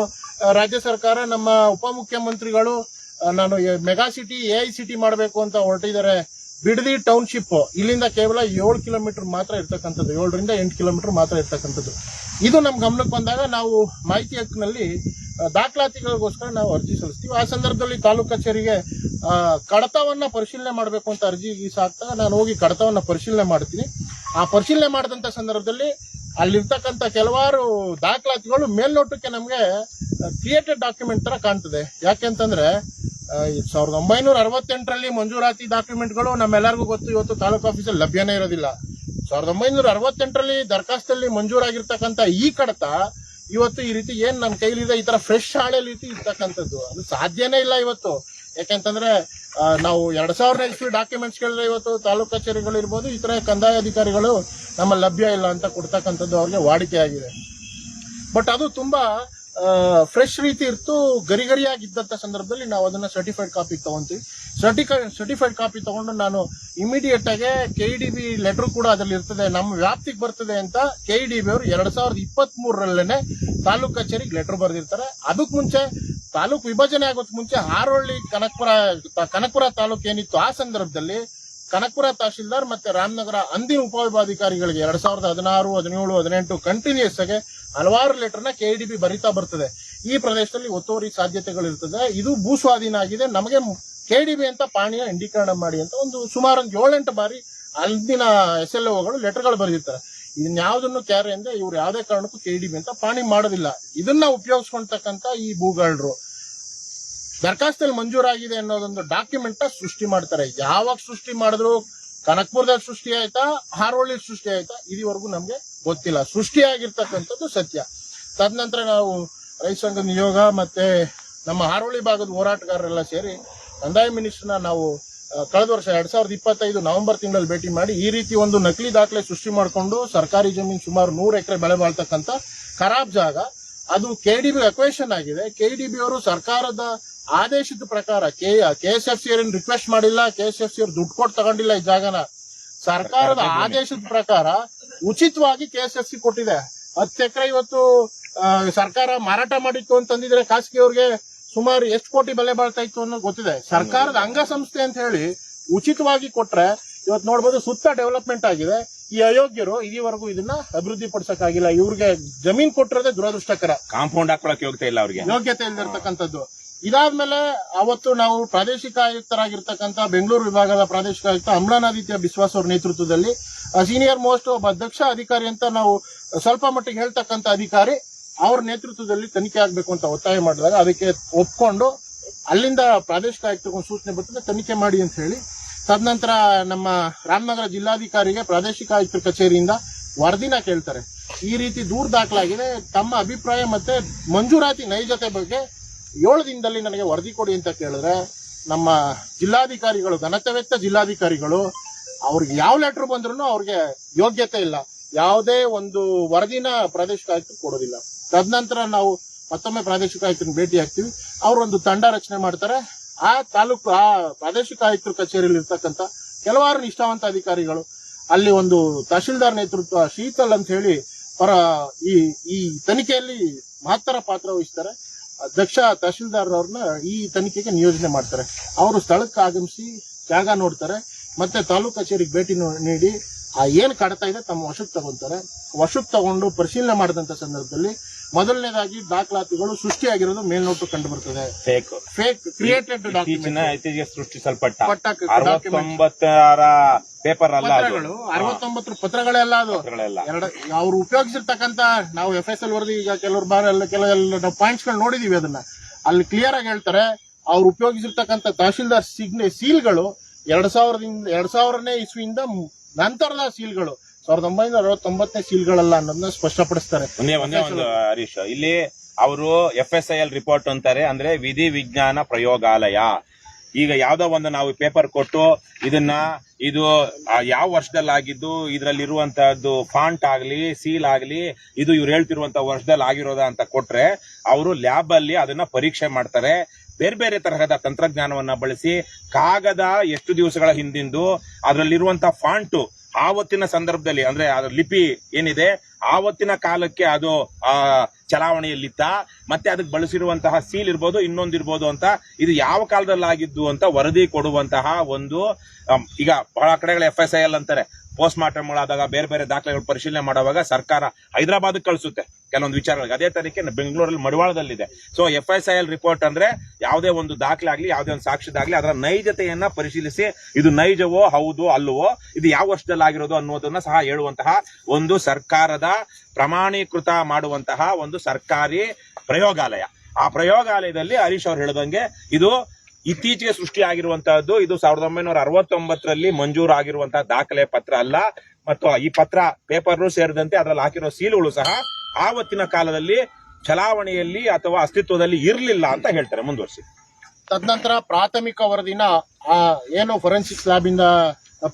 ರಾಜ್ಯ ಸರ್ಕಾರ ನಮ್ಮ ಉಪಮುಖ್ಯಮಂತ್ರಿಗಳು ನಾನು ಮೆಗಾ ಸಿಟಿ AICT ಮಾಡಬೇಕು ಅಂತ ಹೊರಟಿದ್ದಾರೆ. ಬಿಡದಿ ಟೌನ್ಶಿಪ್ ಇಲ್ಲಿಂದ ಕೇವಲ 7 ಕಿಲೋಮೀಟರ್ ಮಾತ್ರ ಇರ್ತಕ್ಕಂಥದ್ದು, 7ರಿಂದ 8 ಕಿಲೋಮೀಟರ್ ಮಾತ್ರ ಇರ್ತಕ್ಕಂಥದ್ದು. ಇದು ನಮ್ ಗಮನಕ್ಕೆ ಬಂದಾಗ ನಾವು ಮಾಹಿತಿ ಹಕ್ಕಿನಲ್ಲಿ ದಾಖಲಾತಿಗಳಿಗೋಸ್ಕರ ನಾವು ಅರ್ಜಿ ಸಲ್ಲಿಸ್ತೀವಿ. ಆ ಸಂದರ್ಭದಲ್ಲಿ ತಾಲೂಕು ಕಚೇರಿಗೆ ಕಡತವನ್ನ ಪರಿಶೀಲನೆ ಮಾಡಬೇಕು ಅಂತ ಅರ್ಜಿ ಹಾಕ್ದಾಗ ನಾನು ಹೋಗಿ ಕಡತವನ್ನ ಪರಿಶೀಲನೆ ಮಾಡ್ತೀನಿ. ಆ ಪರಿಶೀಲನೆ ಮಾಡಿದಂತ ಸಂದರ್ಭದಲ್ಲಿ ಅಲ್ಲಿರ್ತಕ್ಕಂಥ ಕೆಲವಾರು ದಾಖಲಾತಿಗಳು ಮೇಲ್ನೋಟಕ್ಕೆ ನಮಗೆ ಕ್ರಿಯೇಟೆಡ್ ಡಾಕ್ಯುಮೆಂಟ್ ತರ ಕಾಣ್ತದೆ. ಯಾಕೆಂತಂದ್ರೆ 1968ರಲ್ಲಿ ಮಂಜೂರಾತಿ ಡಾಕ್ಯುಮೆಂಟ್ಗಳು ನಮ್ಮೆಲ್ಲರಿಗೂ ಗೊತ್ತು, ಇವತ್ತು ತಾಲೂಕು ಆಫೀಸಲ್ಲಿ ಲಭ್ಯನೇ ಇರೋದಿಲ್ಲ. 1968ರಲ್ಲಿ ದರಖಾಸ್ತಲ್ಲಿ ಮಂಜೂರಾಗಿರ್ತಕ್ಕಂಥ ಈ ಕಡತ ಇವತ್ತು ಈ ರೀತಿ ಏನ್ ನಮ್ಮ ಕೈಲಿದೆ ಈ ತರ ಫ್ರೆಶ್ ಹಾಳೆ ರೀತಿ ಇರ್ತಕ್ಕಂಥದ್ದು ಅದು ಸಾಧ್ಯನೇ ಇಲ್ಲ ಇವತ್ತು. ಯಾಕೆಂತಂದ್ರೆ ನಾವು 2000 ಇಸ್ವಿ ಡಾಕ್ಯುಮೆಂಟ್ಸ್ ಕೇಳಿದ್ರೆ ಇವತ್ತು ತಾಲೂಕು ಕಚೇರಿಗಳು ಇರ್ಬೋದು, ಈ ತರ ಕಂದಾಯ ಅಧಿಕಾರಿಗಳು ನಮ್ಮ ಲಭ್ಯ ಇಲ್ಲ ಅಂತ ಕೊಡ್ತಕ್ಕಂಥದ್ದು ಅವ್ರಿಗೆ ವಾಡಿಕೆ ಆಗಿದೆ. ಬಟ್ ಅದು ತುಂಬಾ ಫ್ರೆಶ್ ರೀತಿ ಇರ್ತು, ಗರಿಗರಿಯಾಗಿದ್ದಂತ ಸಂದರ್ಭದಲ್ಲಿ ನಾವು ಅದನ್ನ ಸರ್ಟಿಫೈಡ್ ಕಾಪಿ ತಗೊಂತೀವಿ. ಸರ್ಟಿಫೈಡ್ ಕಾಪಿ ತಗೊಂಡು ನಾನು ಇಮಿಡಿಯೇಟ್ ಆಗಿ KEDB ಲೆಟರ್ ಕೂಡ ಅದರಲ್ಲಿ ಇರ್ತದೆ, ನಮ್ಮ ವ್ಯಾಪ್ತಿಗೆ ಬರ್ತದೆ ಅಂತ KEDB ಅವರು 2023ರಲ್ಲೇನೆ ತಾಲೂಕು ಕಚೇರಿಗೆ ಲೆಟರ್ ಬರೆದಿರ್ತಾರೆ. ಅದಕ್ಕೆ ಮುಂಚೆ ತಾಲೂಕು ವಿಭಜನೆ ಆಗೋದ್ ಮುಂಚೆ ಹಾರೋಹಳ್ಳಿ ಕನಕಪುರ ತಾಲೂಕು ಏನಿತ್ತು ಆ ಸಂದರ್ಭದಲ್ಲಿ ಕನಕಪುರ ತಹಶೀಲ್ದಾರ್ ಮತ್ತೆ ರಾಮನಗರ ಅಂದಿನ ಉಪವಿಭಾಗಾಧಿಕಾರಿಗಳಿಗೆ 2016, 17, 18 ಕಂಟಿನ್ಯೂಸ್ ಆಗಿ ಹಲವಾರು ಲೆಟರ್ನ KEDB ಬರಿತಾ ಬರ್ತದೆ. ಈ ಪ್ರದೇಶದಲ್ಲಿ ಒತ್ತುವರಿ ಸಾಧ್ಯತೆಗಳು ಇರ್ತದೆ, ಇದು ಭೂ ಸ್ವಾಧೀನ ಆಗಿದೆ, ನಮಗೆ KEDB ಅಂತ ಪಾಣಿಯ ಇಂಡೀಕರಣ ಮಾಡಿ ಅಂತ ಸುಮಾರು 7-8 ಬಾರಿ ಅಂದಿನ SLOಗಳು ಲೆಟರ್ಗಳು ಬರೆದಿರ್ತಾರೆ. ಇದನ್ನ ಯಾವ್ದನ್ನು ಕ್ಯಾರೆ ಅಂದ್ರೆ ಇವ್ರು ಯಾವ್ದೇ ಕಾರಣಕ್ಕೂ KEDB ಅಂತ ಪಾಣಿ ಮಾಡೋದಿಲ್ಲ. ಇದನ್ನ ಉಪಯೋಗಿಸ್ಕೊಂತಕ್ಕಂತ ಈ ಭೂಗಳರು ದರಖಾಸ್ತಲ್ಲಿ ಮಂಜೂರಾಗಿದೆ ಅನ್ನೋದೊಂದು ಡಾಕ್ಯುಮೆಂಟ್ ಸೃಷ್ಟಿ ಮಾಡ್ತಾರೆ. ಯಾವಾಗ ಸೃಷ್ಟಿ ಮಾಡಿದ್ರು, ಕನಕಪುರದಲ್ಲಿ ಸೃಷ್ಟಿ ಆಯ್ತಾ, ಹಾರೋಹಳ್ಳಿ ಸೃಷ್ಟಿ ಆಯ್ತಾ, ಇದುವರೆಗೂ ನಮ್ಗೆ ಗೊತ್ತಿಲ್ಲ. ಸೃಷ್ಟಿಯಾಗಿರ್ತಕ್ಕಂಥದ್ದು ಸತ್ಯ. ತದನಂತರ ನಾವು ರೈತ ಸಂಘದ ನಿಯೋಗ ಮತ್ತೆ ನಮ್ಮ ಹಾರೋಹಳ್ಳಿ ಭಾಗದ ಹೋರಾಟಗಾರರೆಲ್ಲ ಸೇರಿ ಕಂದಾಯ ಮಿನಿಸ್ಟರ್ನ ನಾವು ಕಳೆದ ವರ್ಷ 2025 ನವೆಂಬರ್ ತಿಂಗಳಲ್ಲಿ ಭೇಟಿ ಮಾಡಿ ಈ ರೀತಿ ಒಂದು ನಕಲಿ ದಾಖಲೆ ಸೃಷ್ಟಿ ಮಾಡಿಕೊಂಡು ಸರ್ಕಾರಿ ಜಮೀನು ಸುಮಾರು 100 ಎಕರೆ ಬೆಳೆ ಬಾಳ್ತಕ್ಕಂಥ ಖರಾಬ್ ಜಾಗ ಅದು KEDB ಅಕ್ವೇಷನ್ ಆಗಿದೆ. KEDB ಅವರು ಸರ್ಕಾರದ ಆದೇಶದ ಪ್ರಕಾರ KSFC ಅವರನ್ನು ರಿಕ್ವೆಸ್ಟ್ ಮಾಡಿಲ್ಲ, KSFC ಅವರು ದುಡ್ಡು ಕೊಟ್ಟು ತಗೊಂಡಿಲ್ಲ ಈ ಜಾಗನ. ಸರ್ಕಾರದ ಆದೇಶದ ಪ್ರಕಾರ ಉಚಿತವಾಗಿ KSFC ಕೊಟ್ಟಿದೆ. 10 ಎಕರೆ ಇವತ್ತು ಸರ್ಕಾರ ಮಾರಾಟ ಮಾಡಿತ್ತು ಅಂತಂದಿದ್ರೆ ಖಾಸಗಿ ಅವ್ರಿಗೆ ಸುಮಾರು ಎಷ್ಟು ಕೋಟಿ ಬೆಲೆ ಬಾಳ್ತಾ ಇತ್ತು ಅನ್ನೋದು ಗೊತ್ತಿದೆ. ಸರ್ಕಾರದ ಅಂಗಸಂಸ್ಥೆ ಅಂತ ಹೇಳಿ ಉಚಿತವಾಗಿ ಕೊಟ್ರೆ ಇವತ್ತು ನೋಡ್ಬೋದು ಸುತ್ತ ಡೆವಲಪ್ಮೆಂಟ್ ಆಗಿದೆ. ಈ ಅಯೋಗ್ಯರು ಇದುವರೆಗೂ ಇದನ್ನ ಅಭಿವೃದ್ಧಿ ಪಡಿಸಕ್ಕಾಗಿಲ್ಲ. ಇವ್ರಿಗೆ ಜಮೀನ್ ಕೊಟ್ಟಿರೋದೇ ದುರದೃಷ್ಟಕರ. ಕಾಂಪೌಂಡ್ ಹಾಕೊಳಕ್ ಯೋಗ್ಯತೆ ಇಲ್ಲ, ಅವ್ರಿಗೆ ಯೋಗ್ಯತೆ ಇಲ್ದಿರ್ತಕ್ಕಂಥದ್ದು. ಇದಾದ್ಮೇಲೆ ಅವತ್ತು ನಾವು ಪ್ರಾದೇಶಿಕ ಆಯುಕ್ತರಾಗಿರ್ತಕ್ಕಂಥ ಬೆಂಗಳೂರು ವಿಭಾಗದ ಪ್ರಾದೇಶಿಕ ಆಯುಕ್ತ ಅಮ್ಲಾನಾದಿತ್ಯ ಬಿಸ್ವಾಸ್ ಅವ್ರ ನೇತೃತ್ವದಲ್ಲಿ ಸೀನಿಯರ್ ಮೋಸ್ಟ್ ಒಬ್ಬ ದಕ್ಷ ಅಧಿಕಾರಿ ಅಂತ ನಾವು ಸ್ವಲ್ಪ ಮಟ್ಟಿಗೆ ಹೇಳ್ತಕ್ಕಂಥ ಅಧಿಕಾರಿ ಅವ್ರ ನೇತೃತ್ವದಲ್ಲಿ ತನಿಖೆ ಆಗ್ಬೇಕು ಅಂತ ಒತ್ತಾಯ ಮಾಡಿದಾಗ ಅದಕ್ಕೆ ಒಪ್ಕೊಂಡು ಅಲ್ಲಿಂದ ಪ್ರಾದೇಶಿಕ ಆಯುಕ್ತಗೊಂದು ಸೂಚನೆ ಬರ್ತದೆ, ತನಿಖೆ ಮಾಡಿ ಅಂತ ಹೇಳಿ. ತದನಂತರ ನಮ್ಮ ರಾಮನಗರ ಜಿಲ್ಲಾಧಿಕಾರಿಗೆ ಪ್ರಾದೇಶಿಕ ಆಯುಕ್ತರ ಕಚೇರಿಯಿಂದ ವರದಿನ ಕೇಳ್ತಾರೆ. ಈ ರೀತಿ ದೂರು ದಾಖಲಾಗಿದೆ, ತಮ್ಮ ಅಭಿಪ್ರಾಯ ಮತ್ತೆ ಮಂಜೂರಾತಿ ನೈಜತೆ ಬಗ್ಗೆ 7 ದಿನದಲ್ಲಿ ನನಗೆ ವರದಿ ಕೊಡಿ ಅಂತ ಕೇಳಿದ್ರೆ ನಮ್ಮ ಜಿಲ್ಲಾಧಿಕಾರಿಗಳು, ಘನತೆವೆತ್ತ ಜಿಲ್ಲಾಧಿಕಾರಿಗಳು, ಅವ್ರಿಗೆ ಯಾವ ಲೆಟರ್ ಬಂದ್ರು ಅವ್ರಿಗೆ ಯೋಗ್ಯತೆ ಇಲ್ಲ, ಯಾವುದೇ ಒಂದು ವರದಿನ ಪ್ರಾದೇಶಿಕ ಆಯುಕ್ತರು ಕೊಡೋದಿಲ್ಲ. ತದನಂತರ ನಾವು ಮತ್ತೊಮ್ಮೆ ಪ್ರಾದೇಶಿಕ ಆಯುಕ್ತರನ್ನ ಭೇಟಿ ಆಗ್ತೀವಿ. ಅವರೊಂದು ತಂಡ ರಚನೆ ಮಾಡ್ತಾರೆ. ಆ ಪ್ರಾದೇಶಿಕ ಆಯುಕ್ತರ ಕಚೇರಿಯಲ್ಲಿ ಇರ್ತಕ್ಕಂಥ ಕೆಲವಾರು ನಿಷ್ಠಾವಂತ ಅಧಿಕಾರಿಗಳು ಅಲ್ಲಿ ಒಂದು ತಹಶೀಲ್ದಾರ್ ನೇತೃತ್ವ ಶೀತಲ್ ಅಂತ ಹೇಳಿ ಈ ತನಿಖೆಯಲ್ಲಿ ಮಹತ್ತರ ಪಾತ್ರ ವಹಿಸ್ತಾರೆ. ದಕ್ಷ ತಹಶೀಲ್ದಾರ್ ಅವ್ರನ್ನ ಈ ತನಿಖೆಗೆ ನಿಯೋಜನೆ ಮಾಡ್ತಾರೆ. ಅವರು ಸ್ಥಳಕ್ಕೆ ಆಗಮಿಸಿ ಜಾಗ ನೋಡ್ತಾರೆ, ಮತ್ತೆ ತಾಲೂಕು ಕಚೇರಿಗೆ ಭೇಟಿ ನೀಡಿ ಏನ್ ಕಡತ ಇದೆ ತಮ್ಮ ವಶಕ್ಕೆ ತಗೊಂತಾರೆ. ವಶಕ್ಕೆ ತಗೊಂಡು ಪರಿಶೀಲನೆ ಮಾಡಿದಂತ ಸಂದರ್ಭದಲ್ಲಿ ಮೊದಲನೇದಾಗಿ ದಾಖಲಾತಿಗಳು ಸೃಷ್ಟಿಯಾಗಿರೋದು ಮೇಲ್ನೋಟು ಕಂಡು ಬರ್ತದೆ. ಫೇಕ್ ಕ್ರಿಯೇಟೆಡ್ ಡಾಕ್ಯುಮೆಂಟ್ ಸೃಷ್ಟಿಸಲ್ಪಟ್ಟ 69 ಪೇಪರ್ ಅಲ್ಲ, 69 ಪತ್ರಗಳೇ ಅಲ್ಲ. ಅದು ಅವ್ರು ಉಪಯೋಗಿಸಿರ್ತಕ್ಕಂಥ ನಾವು FSL ವರದಿ ಈಗ ಕೆಲವು ಪಾಯಿಂಟ್ಸ್ ಗಳು ನೋಡಿದೀವಿ. ಅದನ್ನ ಅಲ್ಲಿ ಕ್ಲಿಯರ್ ಆಗಿ ಹೇಳ್ತಾರೆ. ಅವ್ರು ಉಪಯೋಗಿಸಿರ್ತಕ್ಕಂಥ ತಹಶೀಲ್ದಾರ್ ಸೀಲ್ಗಳು 2000ನೇ ಇಸ್ವಿಯಿಂದ ನಂತರದ ಸೀಲ್ಗಳು, 1969ನೇ ಸೀಲ್ಗಳಲ್ಲ ಅನ್ನೋದನ್ನ ಸ್ಪಷ್ಟಪಡಿಸ್ತಾರೆ. ಹರೀಶ್, ಇಲ್ಲಿ ಅವರು FSIL ರಿಪೋರ್ಟ್ ಅಂತಾರೆ, ಅಂದ್ರೆ ವಿಧಿ ವಿಜ್ಞಾನ ಪ್ರಯೋಗಾಲಯ. ಈಗ ಯಾವ್ದೋ ಒಂದು ನಾವು ಪೇಪರ್ ಕೊಟ್ಟು ಇದು ಯಾವ ವರ್ಷದಲ್ಲಿ ಆಗಿದ್ದು, ಇದರಲ್ಲಿ ಇರುವಂತಹದ್ದು ಫಾಂಟ್ ಆಗ್ಲಿ ಸೀಲ್ ಆಗ್ಲಿ ಇದು ಇವ್ರು ಹೇಳ್ತಿರುವಂತ ವರ್ಷದಲ್ಲಿ ಆಗಿರೋದ ಅಂತ ಕೊಟ್ರೆ ಅವರು ಲ್ಯಾಬ್ ಅಲ್ಲಿ ಅದನ್ನ ಪರೀಕ್ಷೆ ಮಾಡ್ತಾರೆ. ಬೇರೆ ಬೇರೆ ತರಹದ ತಂತ್ರಜ್ಞಾನವನ್ನ ಬಳಸಿ ಕಾಗದ ಎಷ್ಟು ದಿವಸಗಳ ಹಿಂದಿಂದು ಅದರಲ್ಲಿರುವಂತಹ ಫಾಂಟು ಆವತ್ತಿನ ಸಂದರ್ಭದಲ್ಲಿ ಅಂದ್ರೆ ಅದ್ರ ಲಿಪಿ ಏನಿದೆ ಆವತ್ತಿನ ಕಾಲಕ್ಕೆ ಅದು ಚಲಾವಣೆಯಲ್ಲಿತ್ತ, ಮತ್ತೆ ಅದಕ್ಕೆ ಬಳಸಿರುವಂತಹ ಸೀಲ್ ಇರ್ಬೋದು ಇನ್ನೊಂದಿರ್ಬೋದು ಅಂತ ಇದು ಯಾವ ಕಾಲದಲ್ಲಿ ಆಗಿದ್ದು ಅಂತ ವರದಿ ಕೊಡುವಂತಹ ಒಂದು ಈಗ ಬಹಳ ಕಡೆಗಳ FSIL ಅಂತಾರೆ. ಪೋಸ್ಟ್ ಮಾರ್ಟಮ್ಗಳಾದಾಗ ಬೇರೆ ಬೇರೆ ದಾಖಲೆಗಳು ಪರಿಶೀಲನೆ ಮಾಡುವಾಗ ಸರ್ಕಾರ ಹೈದರಾಬಾದ್ ಕಳಿಸುತ್ತೆ ಕೆಲವೊಂದು ವಿಚಾರಗಳಿಗೆ. ಅದೇ ತನಿಖೆ ಬೆಂಗಳೂರಲ್ಲಿ ಮಡಿವಾಳದಲ್ಲಿದೆ. ಸೊ FSIL ರಿಪೋರ್ಟ್ ಅಂದ್ರೆ ಯಾವುದೇ ಒಂದು ದಾಖಲೆ ಆಗ್ಲಿ ಯಾವುದೇ ಒಂದು ಸಾಕ್ಷ್ಯದಾಗ್ಲಿ ಅದರ ನೈಜತೆಯನ್ನ ಪರಿಶೀಲಿಸಿ ಇದು ನೈಜವೋ ಹೌದು ಅಲ್ಲವೋ ಇದು ಯಾವ ವರ್ಷದಲ್ಲಿ ಆಗಿರೋದು ಅನ್ನೋದನ್ನ ಸಹ ಹೇಳುವಂತಹ ಒಂದು ಸರ್ಕಾರದ ಪ್ರಮಾಣೀಕೃತ ಮಾಡುವಂತಹ ಒಂದು ಸರ್ಕಾರಿ ಪ್ರಯೋಗಾಲಯ. ಆ ಪ್ರಯೋಗಾಲಯದಲ್ಲಿ ಹರೀಶ್ ಅವ್ರು ಹೇಳಿದಂಗೆ ಇದು ಇತ್ತೀಚೆಗೆ ಸೃಷ್ಟಿಯಾಗಿರುವಂತಹದ್ದು. ಇದು 1969ರಲ್ಲಿ ಮಂಜೂರಾಗಿರುವಂತಹ ದಾಖಲೆ ಪತ್ರ ಅಲ್ಲ. ಮತ್ತು ಈ ಪತ್ರ ಪೇಪರ್ ಸೇರಿದಂತೆ ಅದರಲ್ಲಿ ಹಾಕಿರೋ ಸೀಲುಗಳು ಸಹ ಆವತ್ತಿನ ಕಾಲದಲ್ಲಿ ಚಲಾವಣೆಯಲ್ಲಿ ಅಥವಾ ಅಸ್ತಿತ್ವದಲ್ಲಿ ಇರಲಿಲ್ಲ ಅಂತ ಹೇಳ್ತಾರೆ. ಮುಂದುವರಿಸಿ. ತದನಂತರ ಪ್ರಾಥಮಿಕ ವರದಿನ ಏನು ಫೊರೆನ್ಸಿಕ್ಸ್ ಲ್ಯಾಬ್ ಇಂದ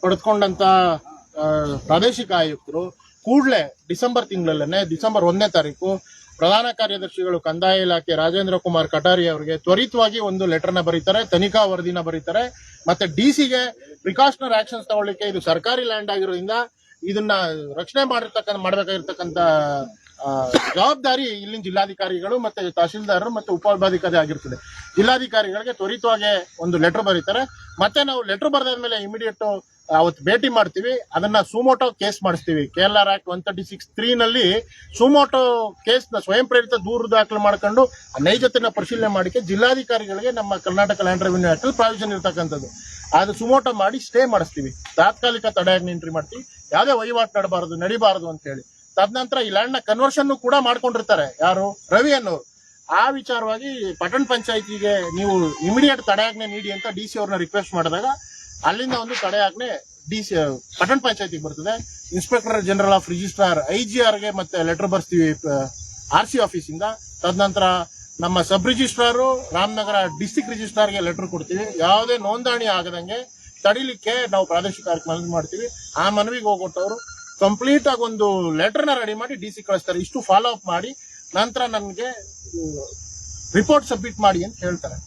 ಪಡೆದುಕೊಂಡಂತ ಪ್ರಾದೇಶಿಕ ಆಯುಕ್ತರು ಕೂಡಲೇ ಡಿಸೆಂಬರ್ ತಿಂಗಳಲ್ಲೇ ಡಿಸೆಂಬರ್ 1ನೇ ತಾರೀಕು ಪ್ರಧಾನ ಕಾರ್ಯದರ್ಶಿಗಳು ಕಂದಾಯ ಇಲಾಖೆ ರಾಜೇಂದ್ರ ಕುಮಾರ್ ಕಟಾರಿ ಅವರಿಗೆ ತ್ವರಿತವಾಗಿ ಒಂದು ಲೆಟರ್ನ ಬರೀತಾರೆ, ತನಿಖಾ ವರದಿನ ಬರೀತಾರೆ. ಮತ್ತೆ DC-ಗೆ ಪ್ರಿಕಾಷನರಿ ಆಕ್ಷನ್ಸ್ ತಗೊಳ್ಳಿಕ್ಕೆ ಇದು ಸರ್ಕಾರಿ ಲ್ಯಾಂಡ್ ಆಗಿರೋದ್ರಿಂದ ಇದನ್ನ ರಕ್ಷಣೆ ಮಾಡಬೇಕಾಗಿರ್ತಕ್ಕಂಥ ಜವಾಬ್ದಾರಿ ಇಲ್ಲಿನ ಜಿಲ್ಲಾಧಿಕಾರಿಗಳು ಮತ್ತೆ ತಹಶೀಲ್ದಾರರು ಮತ್ತೆ ಉಪವಿಭಾಗಾಧಿಕಾರಿ ಆಗಿರ್ತದೆ. ಜಿಲ್ಲಾಧಿಕಾರಿಗಳಿಗೆ ತ್ವರಿತವಾಗಿ ಒಂದು ಲೆಟರ್ ಬರೀತಾರೆ. ಮತ್ತೆ ನಾವು ಲೆಟರ್ ಬರೆದಾದ್ಮೇಲೆ ಇಮಿಡಿಯೇಟ್ ಅವತ್ತು ಭೇಟಿ ಮಾಡ್ತೀವಿ. ಅದನ್ನ ಸುಮೋಟೋ ಕೇಸ್ ಮಾಡಿಸ್ತೀವಿ. KLR ಆಕ್ಟ್ 136(3) ನಲ್ಲಿ ಸುಮೋಟೋ ಕೇಸ್ ನ ಸ್ವಯಂ ಪ್ರೇರಿತ ದೂರು ದಾಖಲೆ ಮಾಡ್ಕೊಂಡು ನೈಜತೆನ ಪರಿಶೀಲನೆ ಮಾಡಿಕೆ ಜಿಲ್ಲಾಧಿಕಾರಿಗಳಿಗೆ ನಮ್ಮ Karnataka land revenue act provision ಇರ್ತಕ್ಕಂಥದ್ದು ಅದು ಸುಮೋಟೋ ಮಾಡಿ ಸ್ಟೇ ಮಾಡಿಸ್ತೀವಿ. ತಾತ್ಕಾಲಿಕ ತಡೆಯಾಜ್ಞೆ ಎಂಟ್ರಿ ಮಾಡ್ತೀವಿ. ಯಾವುದೇ ವಹಿವಾಟು ನಡಿಬಾರದು ಅಂತ ಹೇಳಿ. ತದನಂತರ ಈ ಲ್ಯಾಂಡ್ ನ ಕನ್ವರ್ಷನ್ ಕೂಡ ಮಾಡ್ಕೊಂಡಿರ್ತಾರೆ ಯಾರು, ರವಿ ಅನ್ನೋರು. ಆ ವಿಚಾರವಾಗಿ ಪಟ್ಟಣ ಪಂಚಾಯತಿಗೆ ನೀವು ಇಮಿಡಿಯೇಟ್ ತಡೆಯಾಜ್ಞೆ ನೀಡಿ ಅಂತ DC ಅವ್ರನ್ನ ರಿಕ್ವೆಸ್ಟ್ ಮಾಡಿದಾಗ ಅಲ್ಲಿಂದ ಒಂದು ತಡೆಯಾಜ್ಞೆ ಪಟ್ಟಣ ಪಂಚಾಯತಿಗೆ ಬರ್ತದೆ. ಇನ್ಸ್ಪೆಕ್ಟರ್ ಜನರಲ್ ಆಫ್ ರಿಜಿಸ್ಟ್ರಾರ್ IGRಗೆ ಮತ್ತೆ ಲೆಟರ್ ಬರ್ಸ್ತೀವಿ RC ಆಫೀಸಿಂದ. ತದನಂತರ ನಮ್ಮ ಸಬ್ ರಿಜಿಸ್ಟ್ರಾರು ರಾಮನಗರ ಡಿಸ್ಟ್ರಿಕ್ಟ್ ರಿಜಿಸ್ಟ್ರಾರ್ಗೆ ಲೆಟರ್ ಕೊಡ್ತೀವಿ. ಯಾವುದೇ ನೋಂದಣಿ ಆಗದಂಗೆ ತಡಿಲಿಕ್ಕೆ ನಾವು ಪ್ರಾದೇಶಿಕ ಮನವಿ ಮಾಡ್ತೀವಿ. ಆ ಮನವಿಗೆ ಹೋಗ್ಬಿಟ್ಟವರು ಕಂಪ್ಲೀಟ್ ಆಗಿ ಒಂದು ಲೆಟರ್ನ ರೆಡಿ ಮಾಡಿ DC ಕಳಿಸ್ತಾರೆ. ಇಷ್ಟು ಫಾಲೋ ಅಪ್ ಮಾಡಿ ನಂತರ ನನಗೆ ರಿಪೋರ್ಟ್ ಸಬ್ಮಿಟ್ ಮಾಡಿ ಅಂತ ಹೇಳ್ತಾರೆ.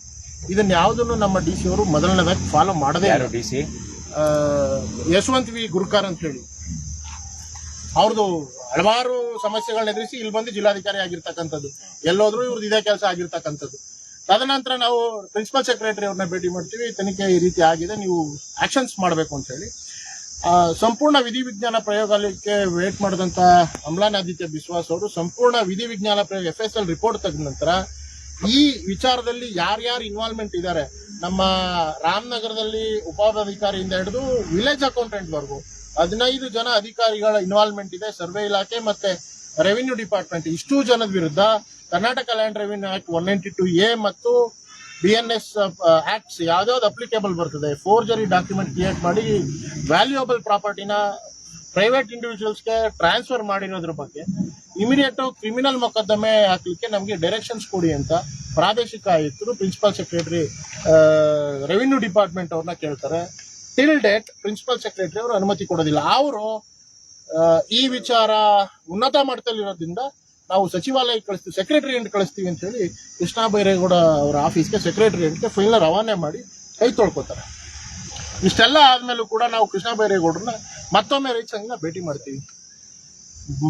ಇದನ್ನ ಯಾವುದನ್ನು ನಮ್ಮ DC ಅವರು ಮೊದಲನೇದಾಗಿ ಫಾಲೋ ಮಾಡದೇ ಯಾರು DC? ಯಶವಂತ್ ವಿ ಗುರುಕಾರ್ ಅಂತ ಹೇಳಿ ಅವ್ರದ್ದು ಹಲವಾರು ಸಮಸ್ಯೆಗಳನ್ನ ಎದುರಿಸಿ ಇಲ್ಲಿ ಬಂದು ಜಿಲ್ಲಾಧಿಕಾರಿ ಆಗಿರ್ತಕ್ಕಂಥದ್ದು. ಎಲ್ಲೋದ್ರೂ ಇವ್ರದ್ದು ಇದೇ ಕೆಲಸ ಆಗಿರ್ತಕ್ಕಂಥದ್ದು. ತದನಂತರ ನಾವು ಪ್ರಿನ್ಸಿಪಲ್ ಸೆಕ್ರೆಟರಿ ಅವ್ರನ್ನ ಭೇಟಿ ಮಾಡ್ತೀವಿ. ತನಿಖೆ ಈ ರೀತಿ ಆಗಿದೆ, ನೀವು ಆಕ್ಷನ್ಸ್ ಮಾಡಬೇಕು ಅಂತ ಹೇಳಿ. ಸಂಪೂರ್ಣ ವಿಧಿವಿಜ್ಞಾನ ಪ್ರಯೋಗಾಲಯಕ್ಕೆ ವೇಟ್ ಮಾಡಿದಂತ ಅಮ್ಲಾನಾದಿತ್ಯ ಬಿಸ್ವಾಸ್ ಅವರು ಸಂಪೂರ್ಣ ವಿಧಿವಿಜ್ಞಾನ ಪ್ರಯೋಗ FSL ರಿಪೋರ್ಟ್ ತೆಗೆದ ನಂತರ ಈ ವಿಚಾರದಲ್ಲಿ ಯಾರ್ಯಾರು ಇನ್ವಾಲ್ವ್ಮೆಂಟ್ ಇದ್ದಾರೆ, ನಮ್ಮ ರಾಮನಗರದಲ್ಲಿ ಉಪವಿಭಾಗಾಧಿಕಾರಿಯಿಂದ ಹಿಡಿದು ವಿಲೇಜ್ ಅಕೌಂಟೆಂಟ್ ವರ್ಗು 15 ಜನ ಅಧಿಕಾರಿಗಳ ಇನ್ವಾಲ್ವ್ಮೆಂಟ್ ಇದೆ. ಸರ್ವೆ ಇಲಾಖೆ ಮತ್ತೆ ರೆವಿನ್ಯೂ ಡಿಪಾರ್ಟ್ಮೆಂಟ್ ಇಷ್ಟು ಜನದ ವಿರುದ್ಧ Karnataka land revenue act 192A ಮತ್ತು BNS ಆಕ್ಟ್ಸ್ ಯಾವ್ದಾವ್ದು ಅಪ್ಲಿಕೇಬಲ್ ಬರ್ತದೆ, ಫೋರ್ಜರಿ ಡಾಕ್ಯುಮೆಂಟ್ ಕ್ರಿಯೇಟ್ ಮಾಡಿ ವ್ಯಾಲ್ಯೂಯಬಲ್ ಪ್ರಾಪರ್ಟಿನ ಪ್ರೈವೇಟ್ ಇಂಡಿವಿಜುವಲ್ಸ್ಗೆ ಟ್ರಾನ್ಸ್ಫರ್ ಮಾಡಿರೋದ್ರ ಬಗ್ಗೆ ಇಮಿಡಿಯೇಟ್ ಕ್ರಿಮಿನಲ್ ಮೊಕದ್ದಮೆ ಹಾಕ್ಲಿಕ್ಕೆ ನಮಗೆ ಡೈರೆಕ್ಷನ್ಸ್ ಕೊಡಿ ಅಂತ ಪ್ರಾದೇಶಿಕ ಆಯುಕ್ತರು ಪ್ರಿನ್ಸಿಪಲ್ ಸೆಕ್ರೆಟರಿ ರೆವಿನ್ಯೂ ಡಿಪಾರ್ಟ್ಮೆಂಟ್ ಅವ್ರನ್ನ ಕೇಳ್ತಾರೆ. ಟಿಲ್ ಡೇಟ್ ಪ್ರಿನ್ಸಿಪಲ್ ಸೆಕ್ರೆಟರಿ ಅವರು ಅನುಮತಿ ಕೊಡೋದಿಲ್ಲ. ಅವರು ಈ ವಿಚಾರ ಉನ್ನತ ಮಟ್ಟದಲ್ಲಿರೋದ್ರಿಂದ ನಾವು ಸಚಿವಾಲಯಕ್ಕೆ ಕಳಿಸ್ತೀವಿ, ಸೆಕ್ರೆಟರಿಯೇಟ್ ಕಳಿಸ್ತೀವಿ ಅಂತ ಹೇಳಿ ಕೃಷ್ಣ ಬೈರೇಗೌಡ ಅವರ ಆಫೀಸ್ಗೆ ಸೆಕ್ರೆಟರಿಯೇಟ್ಗೆ ಫೈಲ್ನ ರವಾನೆ ಮಾಡಿ ಕೈ ತೊಳ್ಕೊತಾರೆ. ಇಷ್ಟೆಲ್ಲ ಆದ್ಮೇಲೂ ಕೂಡ ನಾವು ಕೃಷ್ಣ ಬೈರೇಗೌಡರನ್ನ ಮತ್ತೊಮ್ಮೆ ರೈತ ಸಂಘ ಭೇಟಿ ಮಾಡ್ತೀವಿ.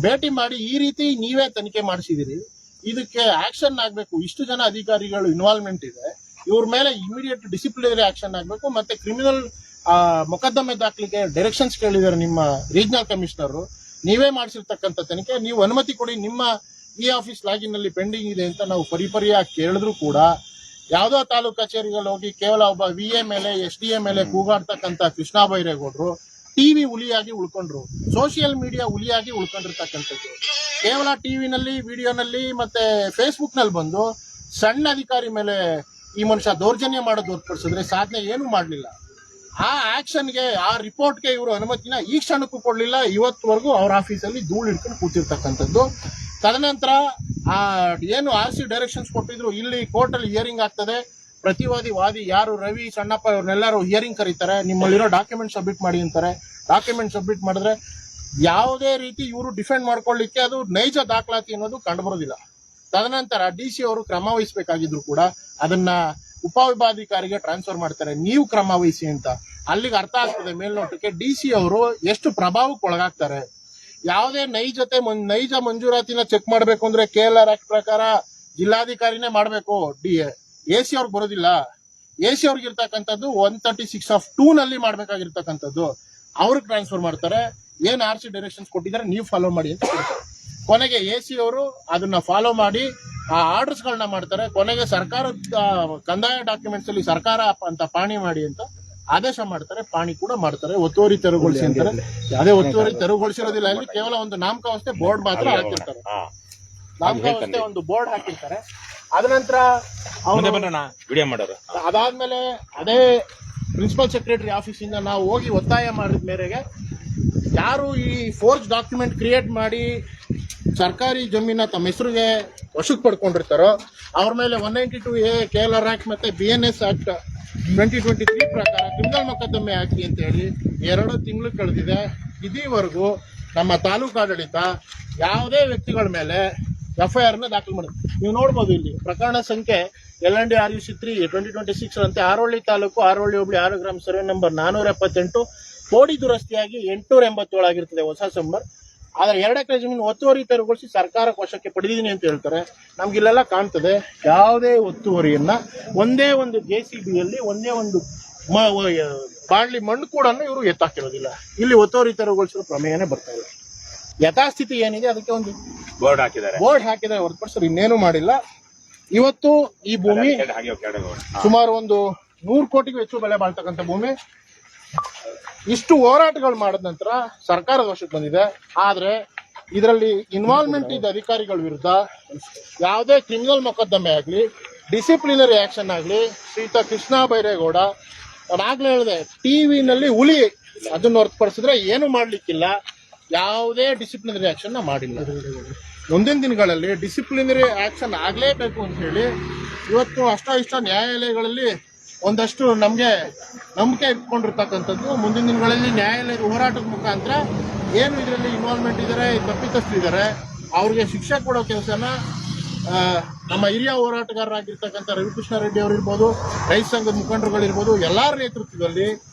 ಭೇಟಿ ಮಾಡಿ ಈ ರೀತಿ ನೀವೇ ತನಿಖೆ ಮಾಡಿಸಿದಿರಿ, ಇದಕ್ಕೆ ಆಕ್ಷನ್ ಆಗ್ಬೇಕು, ಇಷ್ಟು ಜನ ಅಧಿಕಾರಿಗಳು ಇನ್ವಾಲ್ವ್ಮೆಂಟ್ ಇದೆ, ಇವ್ರ ಮೇಲೆ ಇಮಿಡಿಯೇಟ್ ಡಿಸಿಪ್ಲಿನರಿ ಆಕ್ಷನ್ ಆಗ್ಬೇಕು, ಮತ್ತೆ ಕ್ರಿಮಿನಲ್ ಮೊಕದ್ದಮೆ ದಾಖಲಿಗೆ ಡೈರೆಕ್ಷನ್ಸ್ ಕೇಳಿದ್ದಾರೆ ನಿಮ್ಮ ರೀಜನಲ್ ಕಮಿಷನರ್. ನೀವೇ ಮಾಡಿಸಿರ್ತಕ್ಕಂಥ ತನಿಖೆ, ನೀವು ಅನುಮತಿ ಕೊಡಿ, ನಿಮ್ಮ ಈ ಆಫೀಸ್ ಲಾಗಿನ್ ನಲ್ಲಿ ಪೆಂಡಿಂಗ್ ಇದೆ ಅಂತ ನಾವು ಪರಿಪರಿಯಾಗಿ ಕೇಳಿದ್ರು ಕೂಡ ಯಾವ್ದೋ ತಾಲೂಕು ಕಚೇರಿಗಳು ಹೋಗಿ ಕೇವಲ ಒಬ್ಬ VA ಮೇಲೆ SDA ಮೇಲೆ ಕೂಗಾಡ್ತಕ್ಕಂಥ ಕೃಷ್ಣ ಬೈರೇಗೌಡರು TV ಹುಲಿಯಾಗಿ ಉಳ್ಕೊಂಡ್ರು, ಸೋಷಿಯಲ್ ಮೀಡಿಯಾ ಹುಲಿಯಾಗಿ ಉಳ್ಕೊಂಡಿರ್ತಕ್ಕಂಥದ್ದು. ಕೇವಲ ಟಿವಿನಲ್ಲಿ, ವಿಡಿಯೋನಲ್ಲಿ ಮತ್ತೆ ಫೇಸ್ಬುಕ್ ನಲ್ಲಿ ಬಂದು ಸಣ್ಣ ಅಧಿಕಾರಿ ಮೇಲೆ ಈ ಮನುಷ್ಯ ದೌರ್ಜನ್ಯ ಮಾಡೋದು ಹೊರತುಪಡಿಸಿದ್ರೆ ಸಾಧನೆ ಏನು ಮಾಡಲಿಲ್ಲ. ಆ ಆಕ್ಷನ್ಗೆ, ಆ ರಿಪೋರ್ಟ್ಗೆ ಇವರು ಅನುಮತಿನ ಈ ಕ್ಷಣಕ್ಕೂ ಕೊಡ್ಲಿಲ್ಲ. ಇವತ್ತುವರೆಗೂ ಅವ್ರ ಆಫೀಸಲ್ಲಿ ಧೂಳು ಹಿಡ್ಕೊಂಡು ಕೂತಿರ್ತಕ್ಕಂಥದ್ದು. ತದನಂತರ ಏನು RC ಡೈರೆಕ್ಷನ್ಸ್ ಕೊಟ್ಟಿದ್ರು, ಇಲ್ಲಿ ಕೋರ್ಟ್ ಅಲ್ಲಿ ಹಿಯರಿಂಗ್ ಆಗ್ತದೆ, ಪ್ರತಿವಾದಿ ವಾದಿ ಯಾರು ರವಿ ಸಣ್ಣಪ್ಪ ಇವ್ರನ್ನೆಲ್ಲರೂ ಹಿಯರಿಂಗ್ ಕರೀತಾರೆ, ನಿಮ್ಮಲ್ಲಿರೋ ಡಾಕ್ಯುಮೆಂಟ್ ಸಬ್ಮಿಟ್ ಮಾಡಿ ಅಂತಾರೆ. ಡಾಕ್ಯುಮೆಂಟ್ ಸಬ್ಮಿಟ್ ಮಾಡಿದ್ರೆ ಯಾವುದೇ ರೀತಿ ಇವರು ಡಿಫೆಂಡ್ ಮಾಡ್ಕೊಳ್ಳಿಕ್ಕೆ ಅದು ನೈಜ ದಾಖಲಾತಿ ಅನ್ನೋದು ಕಂಡುಬರೋದಿಲ್ಲ. ತದನಂತರ DC ಅವರು ಕ್ರಮ ವಹಿಸಬೇಕಾಗಿದ್ರು ಕೂಡ ಅದನ್ನ ಉಪವಿಭಾಗಾಧಿಕಾರಿಗೆ ಟ್ರಾನ್ಸ್ಫರ್ ಮಾಡ್ತಾರೆ, ನೀವು ಕ್ರಮ ವಹಿಸಿ ಅಂತ. ಅಲ್ಲಿಗೆ ಅರ್ಥ ಆಗ್ತದೆ ಮೇಲ್ನೋಟಕ್ಕೆ DC ಅವರು ಎಷ್ಟು ಪ್ರಭಾವಕ್ಕೆ ಒಳಗಾಗ್ತಾರೆ. ಯಾವುದೇ ನೈಜ ಮಂಜೂರಾತಿನ ಚೆಕ್ ಮಾಡಬೇಕು ಅಂದ್ರೆ KLR ಆಕ್ಟ್ ಪ್ರಕಾರ ಜಿಲ್ಲಾಧಿಕಾರಿನೇ ಮಾಡಬೇಕು, AC ಅವ್ರಿಗೆ ಬರೋದಿಲ್ಲ. AC ಅವ್ರಿಗೆ ಇರ್ತಕ್ಕಂಥದ್ದು 136(2) ನಲ್ಲಿ ಮಾಡ್ಬೇಕಾಗಿರ್ತಕ್ಕಂಥದ್ದು ಅವ್ರಿಗೆ ಟ್ರಾನ್ಸ್ಫರ್ ಮಾಡ್ತಾರೆ. ಏನ್ RC ಡೈರೆಕ್ಷನ್ಸ್ ಕೊಟ್ಟಿದ್ದಾರೆ ನೀವು ಫಾಲೋ ಮಾಡಿ ಅಂತ ಹೇಳ್ತಾರೆ. ಕೊನೆಗೆ AC ಅವರು ಅದನ್ನ ಫಾಲೋ ಮಾಡಿ ಆ ಆರ್ಡರ್ಸ್ ಗಳನ್ನ ಮಾಡ್ತಾರೆ. ಕೊನೆಗೆ ಸರ್ಕಾರದ ಕಂದಾಯ ಡಾಕ್ಯುಮೆಂಟ್ಸ್ ಅಲ್ಲಿ ಸರ್ಕಾರ ಅಂತ ಪಾಣಿ ಮಾಡಿ ಅಂತ ಆದೇಶ ಮಾಡ್ತಾರೆ, ಪಾಣಿ ಕೂಡ ಮಾಡ್ತಾರೆ. ಒತ್ತುವರಿ ತೆರವುಗೊಳಿಸಿ ಅಂತಾರೆ. ಯಾವುದೇ ಒತ್ತುವರಿ ತೆರವುಗೊಳಿಸಿರೋದಿಲ್ಲ, ಅಲ್ಲಿ ಕೇವಲ ಒಂದು ನಾಮಕಾವಸ್ಥೆ ಬೋರ್ಡ್ ಮಾತ್ರ ಹಾಕಿರ್ತಾರೆ. ನಾಮಕಾವಸ್ಥೆ ಒಂದು ಬೋರ್ಡ್ ಹಾಕಿರ್ತಾರೆ. ಅದ ನಂತರ ವಿಡಿಯೋ ಮಾಡೋರು ಅದಾದ್ಮೇಲೆ ಅದೇ ಪ್ರಿನ್ಸಿಪಲ್ ಸೆಕ್ರೆಟರಿ ಆಫೀಸಿಂದ ನಾವು ಹೋಗಿ ಒತ್ತಾಯ ಮಾಡಿದ ಮೇರೆಗೆ ಯಾರು ಈ ಫೋರ್ಜ್ ಡಾಕ್ಯುಮೆಂಟ್ ಕ್ರಿಯೇಟ್ ಮಾಡಿ ಸರ್ಕಾರಿ ಜಮೀನ ತಮ್ಮ ಹೆಸರಿಗೆ ವಶಕ್ಕೆ ಪಡ್ಕೊಂಡಿರ್ತಾರೋ ಅವ್ರ ಮೇಲೆ 192A KLR ಆಕ್ಟ್ ಮತ್ತೆ BNS ಆಕ್ಟ್ 2023 ಪ್ರಕಾರ ಕ್ರಿಮಿನಲ್ ಮೊಕದ್ದಮೆ ಹಾಕಿ ಅಂತ ಹೇಳಿ 2 ತಿಂಗಳು ಕಳೆದಿದೆ. ಇದುವರೆಗೂ ನಮ್ಮ ತಾಲೂಕು ಆಡಳಿತ ಯಾವುದೇ ವ್ಯಕ್ತಿಗಳ ಮೇಲೆ FIR ನ ದಾಖಲು ಮಾಡಿದೆ. ನೀವು ನೋಡ್ಬೋದು ಇಲ್ಲಿ ಪ್ರಕರಣ ಸಂಖ್ಯೆ LND RUC 3 2026 ರಂತೆ ಆರೋಳ್ಳಿ ತಾಲೂಕು ಆರೋಳ್ಳಿ ಹೋಬಳಿ 6 ಗ್ರಾಮ ಸರ್ವೆ ನಂಬರ್ 478 ಕೋಡಿ ದುರಸ್ತಿಯಾಗಿ 887 ಆಗಿರ್ತದೆ ಹೊಸ ಸಂಬರ್. ಆದ್ರೆ 2 ಎಕರೆ ಜಮೀನು ಒತ್ತುವರಿ ತೆರವುಗೊಳಿಸಿ ಸರ್ಕಾರಕ್ಕೆ ವಶಕ್ಕೆ ಪಡೆದಿದ್ದೀನಿ ಅಂತ ಹೇಳ್ತಾರೆ. ನಮ್ಗೆ ಇಲ್ಲೆಲ್ಲ ಕಾಣ್ತದೆ ಯಾವುದೇ ಒತ್ತುವರಿಯನ್ನ ಒಂದೇ ಒಂದು JCBಯಲ್ಲಿ ಒಂದೇ ಒಂದು ಬಾಳ್ಲಿ ಮಣ್ಣು ಕೂಡ ಇವರು ಎತ್ತಾಕಿರೋದಿಲ್ಲ. ಇಲ್ಲಿ ಒತ್ತುವರಿ ತೆರವುಗೊಳಿಸಿರೋ ಪ್ರಮೇಯನೇ ಬರ್ತಾ ಇಲ್ಲ. ಯಥಾಸ್ಥಿತಿ ಏನಿದೆ ಅದಕ್ಕೆ ಒಂದು ಬೋರ್ಡ್ ಹಾಕಿದ್ದಾರೆ ಹೊರತುಪಡಿಸಿ ಇನ್ನೇನು ಮಾಡಿಲ್ಲ. ಇವತ್ತು ಈ ಭೂಮಿ ಸುಮಾರು ಒಂದು 100 ಕೋಟಿಗೂ ಹೆಚ್ಚು ಬೆಲೆ ಬಾಳ್ತಕ್ಕಂಥ ಭೂಮಿ. ಇಷ್ಟು ಹೋರಾಟಗಳು ಮಾಡಿದ ನಂತರ ಸರ್ಕಾರದ ವಶಕ್ಕೆ ಬಂದಿದೆ. ಆದ್ರೆ ಇದರಲ್ಲಿ ಇನ್ವಾಲ್ವ್ಮೆಂಟ್ ಇದ್ದ ಅಧಿಕಾರಿಗಳ ವಿರುದ್ಧ ಯಾವುದೇ ಕ್ರಿಮಿನಲ್ ಮೊಕದ್ದಮೆ ಆಗಲಿ, ಡಿಸಿಪ್ಲಿನರಿ ಆಕ್ಷನ್ ಆಗಲಿ, ಶ್ರೀಯುತ ಕೃಷ್ಣ ಬೈರೇಗೌಡ ನಾನಾಗ್ಲೇ ಹೇಳಿದೆ ಟಿವಿನಲ್ಲಿ ಹುಲಿ ಅದನ್ನು ಹೊರತುಪಡಿಸಿದ್ರೆ ಏನು ಮಾಡ್ಲಿಕ್ಕಿಲ್ಲ. ಯಾವುದೇ ಡಿಸಿಪ್ಲಿನರಿ ಆಕ್ಷನ್ ಮಾಡಿಲ್ಲ. ಮುಂದಿನ ದಿನಗಳಲ್ಲಿ ಡಿಸಿಪ್ಲಿನರಿ ಆಕ್ಷನ್ ಆಗ್ಲೇಬೇಕು ಅಂತ ಹೇಳಿ ಇವತ್ತು ಇಷ್ಟ ನ್ಯಾಯಾಲಯಗಳಲ್ಲಿ ಒಂದಷ್ಟು ನಮಗೆ ನಂಬಿಕೆ ಇಟ್ಕೊಂಡಿರ್ತಕ್ಕಂಥದ್ದು. ಮುಂದಿನ ದಿನಗಳಲ್ಲಿ ನ್ಯಾಯಾಲಯದ ಹೋರಾಟದ ಮುಖಾಂತರ ಏನು ಇದರಲ್ಲಿ ಇನ್ವಾಲ್ವ್ಮೆಂಟ್ ಇದ್ದಾರೆ, ತಪ್ಪಿತಸ್ಥರಿದ್ದಾರೆ, ಅವ್ರಿಗೆ ಶಿಕ್ಷೆ ಕೊಡೋ ಕೆಲಸನ ನಮ್ಮ ಹಿರಿಯ ಹೋರಾಟಗಾರರಾಗಿರ್ತಕ್ಕಂಥ ರವಿಕೃಷ್ಣ ರೆಡ್ಡಿ ಅವರಿರ್ಬೋದು, ರೈತ ಸಂಘದ ಮುಖಂಡರುಗಳಿರ್ಬೋದು, ಎಲ್ಲರ ನೇತೃತ್ವದಲ್ಲಿ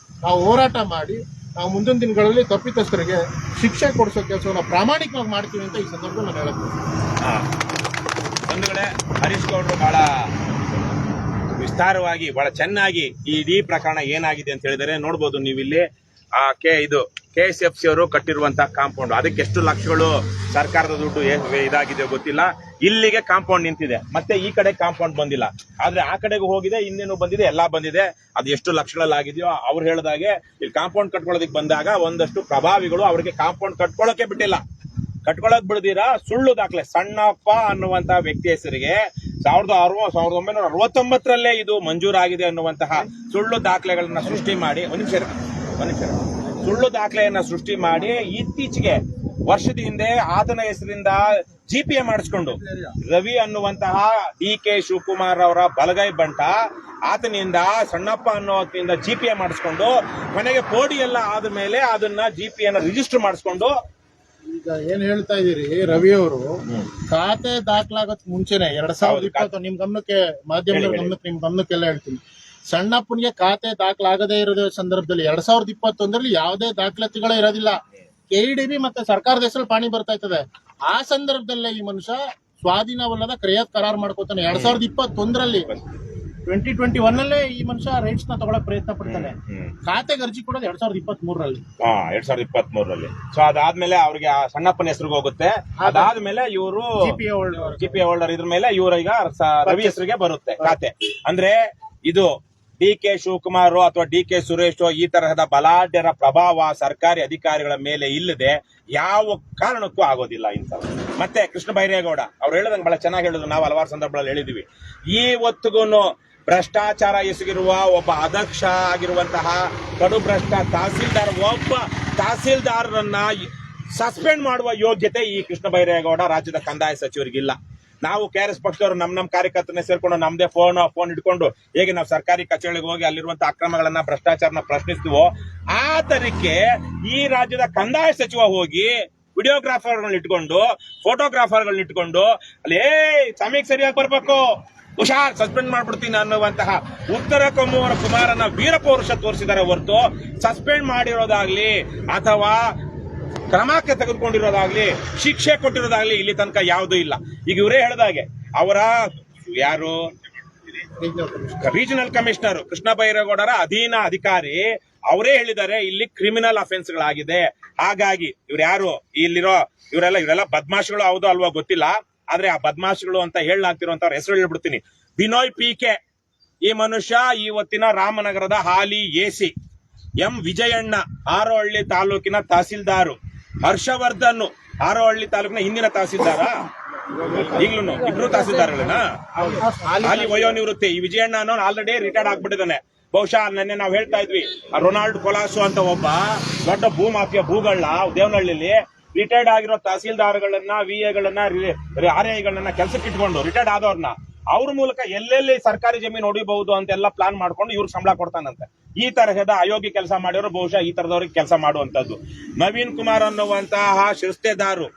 ನಾವು ಹೋರಾಟ ಮಾಡಿ ನಾವು ಮುಂದಿನ ದಿನಗಳಲ್ಲಿ ತಪ್ಪಿತಸ್ಥರಿಗೆ ಶಿಕ್ಷೆ ಕೊಡಿಸೋ ಕೆಲಸವನ್ನು ಪ್ರಾಮಾಣಿಕವಾಗಿ ಮಾಡ್ತೀವಿ ಅಂತ ಈ ಸಂದರ್ಭದಲ್ಲಿ ನಾನು ಹೇಳ್ತೀನಿ. ಬಂಧುಗಳೇ, ಹರೀಶ್ ಗೌಡರು ಬಹಳ ವಿಸ್ತಾರವಾಗಿ ಬಹಳ ಚೆನ್ನಾಗಿ ಈ ಇಡೀ ಪ್ರಕರಣ ಏನಾಗಿದೆ ಅಂತ ಹೇಳಿದರೆ ನೋಡ್ಬೋದು ನೀವಿಲ್ಲಿ. ಇದು KSFC ಅವರು ಕಟ್ಟಿರುವಂತಹ ಕಾಂಪೌಂಡ್, ಅದಕ್ಕೆ ಎಷ್ಟು ಲಕ್ಷಗಳು ಸರ್ಕಾರದ ದುಡ್ಡು ಇದಾಗಿದೆ ಗೊತ್ತಿಲ್ಲ. ಇಲ್ಲಿಗೆ ಕಾಂಪೌಂಡ್ ನಿಂತಿದೆ, ಮತ್ತೆ ಈ ಕಡೆ ಕಾಂಪೌಂಡ್ ಬಂದಿಲ್ಲ. ಆದ್ರೆ ಆ ಕಡೆಗೂ ಹೋಗಿದೆ, ಇನ್ನೇನು ಬಂದಿದೆ, ಎಲ್ಲಾ ಬಂದಿದೆ. ಅದು ಎಷ್ಟು ಲಕ್ಷಗಳಲ್ಲಿ ಆಗಿದೆಯೋ ಅವ್ರು ಹೇಳಿದಾಗೆ ಇಲ್ಲಿ ಕಾಂಪೌಂಡ್ ಕಟ್ಕೊಳ್ಳೋದಕ್ಕೆ ಬಂದಾಗ ಒಂದಷ್ಟು ಪ್ರಭಾವಿಗಳು ಅವರಿಗೆ ಕಾಂಪೌಂಡ್ ಕಟ್ಕೊಳ್ಳೋಕೆ ಬಿಟ್ಟಿಲ್ಲ. ಕಟ್ಕೊಳ್ಳೋಕ್ ಬಿಡದಿರಾ ಸುಳ್ಳು ದಾಖಲೆ, ಸಣ್ಣಪ್ಪ ಅನ್ನುವಂತ ವ್ಯಕ್ತಿ ಹೆಸರಿಗೆ 1969ರಲ್ಲೇ ಇದು ಮಂಜೂರಾಗಿದೆ ಅನ್ನುವಂತಹ ಸುಳ್ಳು ದಾಖಲೆಗಳನ್ನ ಸೃಷ್ಟಿ ಮಾಡಿ ಸುಳ್ಳು ದಾಖಲೆಯನ್ನ ಸೃಷ್ಟಿ ಮಾಡಿ ಇತ್ತೀಚೆಗೆ ವರ್ಷದ ಹಿಂದೆ ಆತನ ಹೆಸರಿಂದ GPA ಮಾಡಿಸ್ಕೊಂಡು ರವಿ ಅನ್ನುವಂತಹ DK ಶಿವಕುಮಾರ್ ಅವರ ಬಲಗೈ ಬಂಟ ಆತನಿಂದ ಸಣ್ಣಪ್ಪ ಅನ್ನೋದ್ರಿಂದ GPA ಮಾಡಿಸ್ಕೊಂಡು ಕೊನೆಗೆ ಪೋಡಿ ಎಲ್ಲ ಆದ ಮೇಲೆ ಅದನ್ನ GPA ರಿಜಿಸ್ಟರ್ ಮಾಡಿಸ್ಕೊಂಡು ಈಗ ಏನ್ ಹೇಳ್ತಾ ಇದೀರಿ ರವಿ ಅವರು, ಖಾತೆ ದಾಖಲಾಗತ್ ಮುಂಚೆನೆ 2020 ನಿಮ್ ಗಮನಕ್ಕೆ, ಮಾಧ್ಯಮದ ಗಮನಕ್ಕೆ, ನಿಮ್ ಗಮನಕ್ಕೆಲ್ಲ ಹೇಳ್ತೀನಿ, ಸಣ್ಣಪ್ಪನಿಗೆ ಖಾತೆ ದಾಖಲಾಗದೇ ಇರೋ ಸಂದರ್ಭದಲ್ಲಿ 2021ರಲ್ಲಿ ಯಾವುದೇ ದಾಖಲಾತಿಗಳೇ ಇರೋದಿಲ್ಲ. KEDB ಮತ್ತೆ ಸರ್ಕಾರದ ಹೆಸರು ಪಾಣಿ ಬರ್ತಾ ಇರ್ತದೆ. ಆ ಸಂದರ್ಭದಲ್ಲೇ ಈ ಮನುಷ್ಯ ಸ್ವಾಧೀನವಲ್ಲದ ಕ್ರಿಯಾತ್ ಕರಾರ್ ಮಾಡ್ಕೋತಾನೆ. 2021ರಲ್ಲಿ 2021 ಈ ಮನುಷ್ಯ ರೈಟ್ಸ್ ನ ತಗೊಳಕ್ ಪ್ರಯತ್ನ ಪಡ್ತಾನೆ. ಖಾತೆಗೆ ಅರ್ಜಿ ಕೊಡೋದು 2023ರಲ್ಲಿ. 2023ರಲ್ಲಿ. ಸೊ ಅದಾದ್ಮೇಲೆ ಅವ್ರಿಗೆ ಸಣ್ಣಪ್ಪನ ಹೆಸರಿಗೆ ಹೋಗುತ್ತೆ. ಅದಾದ್ಮೇಲೆ ಇವರು GPA ಹೋಲ್ಡರ್ ಇದ್ರ ಮೇಲೆ ಇವ್ರ ಈಗ ರವಿ ಹೆಸರಿಗೆ ಬರುತ್ತೆ ಖಾತೆ. ಅಂದ್ರೆ ಇದು DK ಶಿವಕುಮಾರ್ ಅಥವಾ DK ಸುರೇಶ್ ಈ ತರಹದ ಬಲಾಢ್ಯರ ಪ್ರಭಾವ ಸರ್ಕಾರಿ ಅಧಿಕಾರಿಗಳ ಮೇಲೆ ಇಲ್ಲದೆ ಯಾವ ಕಾರಣಕ್ಕೂ ಆಗೋದಿಲ್ಲ ಇಂಥ. ಮತ್ತೆ ಕೃಷ್ಣ ಬೈರೇಗೌಡ ಅವ್ರು ಹೇಳದಂಗೆ ಬಹಳ ಚೆನ್ನಾಗಿ ಹೇಳಿದ್ರು, ನಾವು ಹಲವಾರು ಸಂದರ್ಭಗಳಲ್ಲಿ ಹೇಳಿದೀವಿ. ಇವತ್ತಿಗೂ ಭ್ರಷ್ಟಾಚಾರ ಎಸಗಿರುವ ಒಬ್ಬ ಅಧ್ಯಕ್ಷ ಆಗಿರುವಂತಹ ಕಡು ಭ್ರಷ್ಟ ತಹಸೀಲ್ದಾರರನ್ನ ಸಸ್ಪೆಂಡ್ ಮಾಡುವ ಯೋಗ್ಯತೆ ಈ ಕೃಷ್ಣ ಬೈರೇಗೌಡ ರಾಜ್ಯದ ಕಂದಾಯ ಸಚಿವರಿಗಿಲ್ಲ. ನಾವು KRS ಪಕ್ಷದವರು ನಮ್ ಕಾರ್ಯಕರ್ತರನ್ನ ಸೇರ್ಕೊಂಡು ನಮ್ದೇ ಫೋನ್ ಇಟ್ಕೊಂಡು ಹೇಗೆ ನಾವು ಸರ್ಕಾರಿ ಕಚೇರಿಗಳಿಗೆ ಹೋಗಿ ಅಲ್ಲಿರುವಂತಹ ಅಕ್ರಮಗಳನ್ನ ಭ್ರಷ್ಟಾಚಾರನ ಪ್ರಶ್ನಿಸ್ತೀವೋ ಆ ತರಕ್ಕೆ ಈ ರಾಜ್ಯದ ಕಂದಾಯ ಸಚಿವ ಹೋಗಿ ವಿಡಿಯೋಗ್ರಾಫರ್ಗಳನ್ನ ಇಟ್ಕೊಂಡು ಫೋಟೋಗ್ರಾಫರ್ಗಳನ್ನ ಇಟ್ಕೊಂಡು ಅಲ್ಲಿ ಸಮಯಕ್ಕೆ ಸರಿಯಾಗಿ ಬರ್ಬೇಕು, ಹುಷಾರ್ ಸಸ್ಪೆಂಡ್ ಮಾಡ್ಬಿಡ್ತೀನಿ ಅನ್ನುವಂತಹ ಉತ್ತರ ಕುಮಾರನ ವೀರ ಪೌರುಷ ತೋರಿಸಿದ್ದಾರೆ ಹೊರತು ಸಸ್ಪೆಂಡ್ ಮಾಡಿರೋದಾಗ್ಲಿ ಅಥವಾ ಕ್ರಮಕ್ಕೆ ತೆಗೆದುಕೊಂಡಿರೋದಾಗ್ಲಿ ಶಿಕ್ಷೆ ಕೊಟ್ಟಿರೋದಾಗ್ಲಿ ಇಲ್ಲಿ ತನಕ ಯಾವುದೂ ಇಲ್ಲ. ಈಗ ಇವರೇ ಹೇಳಿದಾಗೆ ಅವರ ಯಾರು ರೀಜನಲ್ ಕಮಿಷನರ್ ಕೃಷ್ಣ ಬೈರೇಗೌಡರ ಅಧೀನ ಅಧಿಕಾರಿ ಅವರೇ ಹೇಳಿದ್ದಾರೆ ಇಲ್ಲಿ ಕ್ರಿಮಿನಲ್ ಅಫೆನ್ಸ್ಗಳಾಗಿದೆ. ಹಾಗಾಗಿ ಇವ್ರು ಯಾರು ಇಲ್ಲಿರೋ ಇವರೆಲ್ಲ ಬದ್ಮಾಶ್ಗಳು ಹೌದು ಅಲ್ವಾ ಗೊತ್ತಿಲ್ಲ, ಆದ್ರೆ ಆ ಬದ್ಮಾಶ್ಗಳು ಅಂತ ಹೇಳಲಾಗ್ತಿರುವಂತವ್ರ ಹೆಸರು ಹೇಳ್ಬಿಡ್ತೀನಿ. ಬಿನೋಯ್ PK ಈ ಮನುಷ್ಯ ಇವತ್ತಿನ ರಾಮನಗರದ ಹಾಲಿ AC. ಎಂ ವಿಜಯಣ್ಣ ಹಾರೋಹಳ್ಳಿ ತಾಲೂಕಿನ ತಹಸೀಲ್ದಾರು. ಹರ್ಷವರ್ಧನ್ ಹಾರೋಹಳ್ಳಿ ತಾಲೂಕಿನ ಹಿಂದಿನ ತಹಸೀಲ್ದಾರ, ಈಗ್ಲೂ ಇಬ್ರು ತಹಸೀಲ್ದಾರ್ಗಳೇನಾ ಹಾಲಿ ವಯೋನಿವೃತ್ತಿ. ಈ ವಿಜಯಣ್ಣ ಅನ್ನೋ ಆಲ್ರೆಡಿ ರಿಟೈರ್ಡ್ ಆಗ್ಬಿಟ್ಟಿದ್ದಾನೆ. ಬಹುಶಃ ನೆನ್ನೆ ನಾವು ಹೇಳ್ತಾ ಇದ್ವಿ ರೊನಾಲ್ಡ್ ಕೊಲಾಸು ಅಂತ ಒಬ್ಬ ದೊಡ್ಡ ಭೂ ಮಾಫಿಯಾ ಭೂಗಳನ್ನ ದೇವನಹಳ್ಳಿಲಿ ರಿಟೈರ್ಡ್ ಆಗಿರೋ ತಹಸೀಲ್ದಾರ್ಗಳನ್ನ VAಗಳನ್ನ RIಗಳನ್ನ ಕೆಲಸಕ್ಕೆ ಇಟ್ಕೊಂಡು ರಿಟೈರ್ಡ್ ಆದವ್ರನ್ನ ಅವ್ರ ಮೂಲಕ ಎಲ್ಲೆಲ್ಲಿ ಸರ್ಕಾರಿ ಜಮೀನು ಹೊಡಿಬಹುದು ಅಂತೆಲ್ಲ ಪ್ಲಾನ್ ಮಾಡ್ಕೊಂಡು ಇವ್ರು ಸಂಬಳ ಕೊಡ್ತಾನಂತೆ. ಈ ತರಹದ ಅಯೋಗ್ಯ ಕೆಲಸ ಮಾಡಿರೋ ಬಹುಶಃ ಈ ತರದವ್ರಿಗೆ ಕೆಲಸ ಮಾಡುವಂತದ್ದು. ನವೀನ್ ಕುಮಾರ್ ಅನ್ನುವಂತಹ ಶಿರಸ್ತೇದಾರು,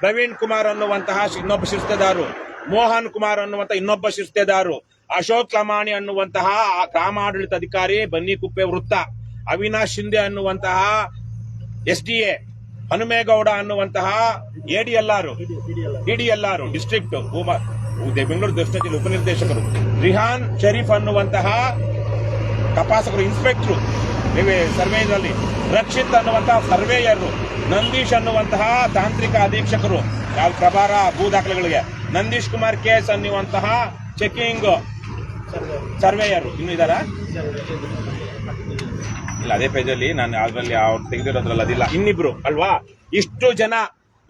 ಪ್ರವೀಣ್ ಕುಮಾರ್ ಅನ್ನುವಂತಹ ಇನ್ನೊಬ್ಬ ಶಿರಸ್ತೇದಾರು, ಮೋಹನ್ ಕುಮಾರ್ ಅನ್ನುವಂತಹ ಇನ್ನೊಬ್ಬ ಶಿರಸ್ತೇದಾರು, ಅಶೋಕ್ ಲಮಾಣಿ ಅನ್ನುವಂತಹ ಗ್ರಾಮಾಡಳಿತಾಧಿಕಾರಿ ಬನ್ನಿಕುಪ್ಪೆ ವೃತ್ತ, ಅವಿನಾಶ್ ಶಿಂದೆ ಅನ್ನುವಂತಹ SDA, ಹನುಮೇಗೌಡ ಅನ್ನುವಂತಹ DDLR ಡಿಸ್ಟ್ರಿಕ್ಟ್ ಬೆಂಗಳೂರು ದಕ್ಷಿಣ ಜಿಲ್ಲೆ ಉಪನಿರ್ದೇಶಕರು, ರಿಹಾನ್ ಶರೀಫ್ ಅನ್ನುವಂತಹ ತಪಾಸಕರು ಇನ್ಸ್ಪೆಕ್ಟರ್ ಸರ್ವೇನಲ್ಲಿ, ರಕ್ಷಿತ್ ಅನ್ನುವಂತಹ ಸರ್ವೇಯರ್, ನಂದೀಶ್ ಅನ್ನುವಂತಹ ತಾಂತ್ರಿಕ ಅಧೀಕ್ಷಕರು ಯಾವ ಪ್ರಭಾರ ಭೂ ದಾಖಲೆಗಳಿಗೆ, ನಂದೀಶ್ ಕುಮಾರ್ KS ಅನ್ನುವಂತಹ ಚೆಕಿಂಗ್ ಸರ್ವೇಯರ್. ಇನ್ನು ಇದಾರ ಇಲ್ಲ ಅದೇ ಪೇಜಲ್ಲಿ ನಾನು ಅದರಲ್ಲಿ ಅವ್ರು ತೆಗೆದಿರೋದ್ರಲ್ಲಿ ಅದಿಲ್ಲ, ಇನ್ನಿಬ್ರು ಅಲ್ವಾ.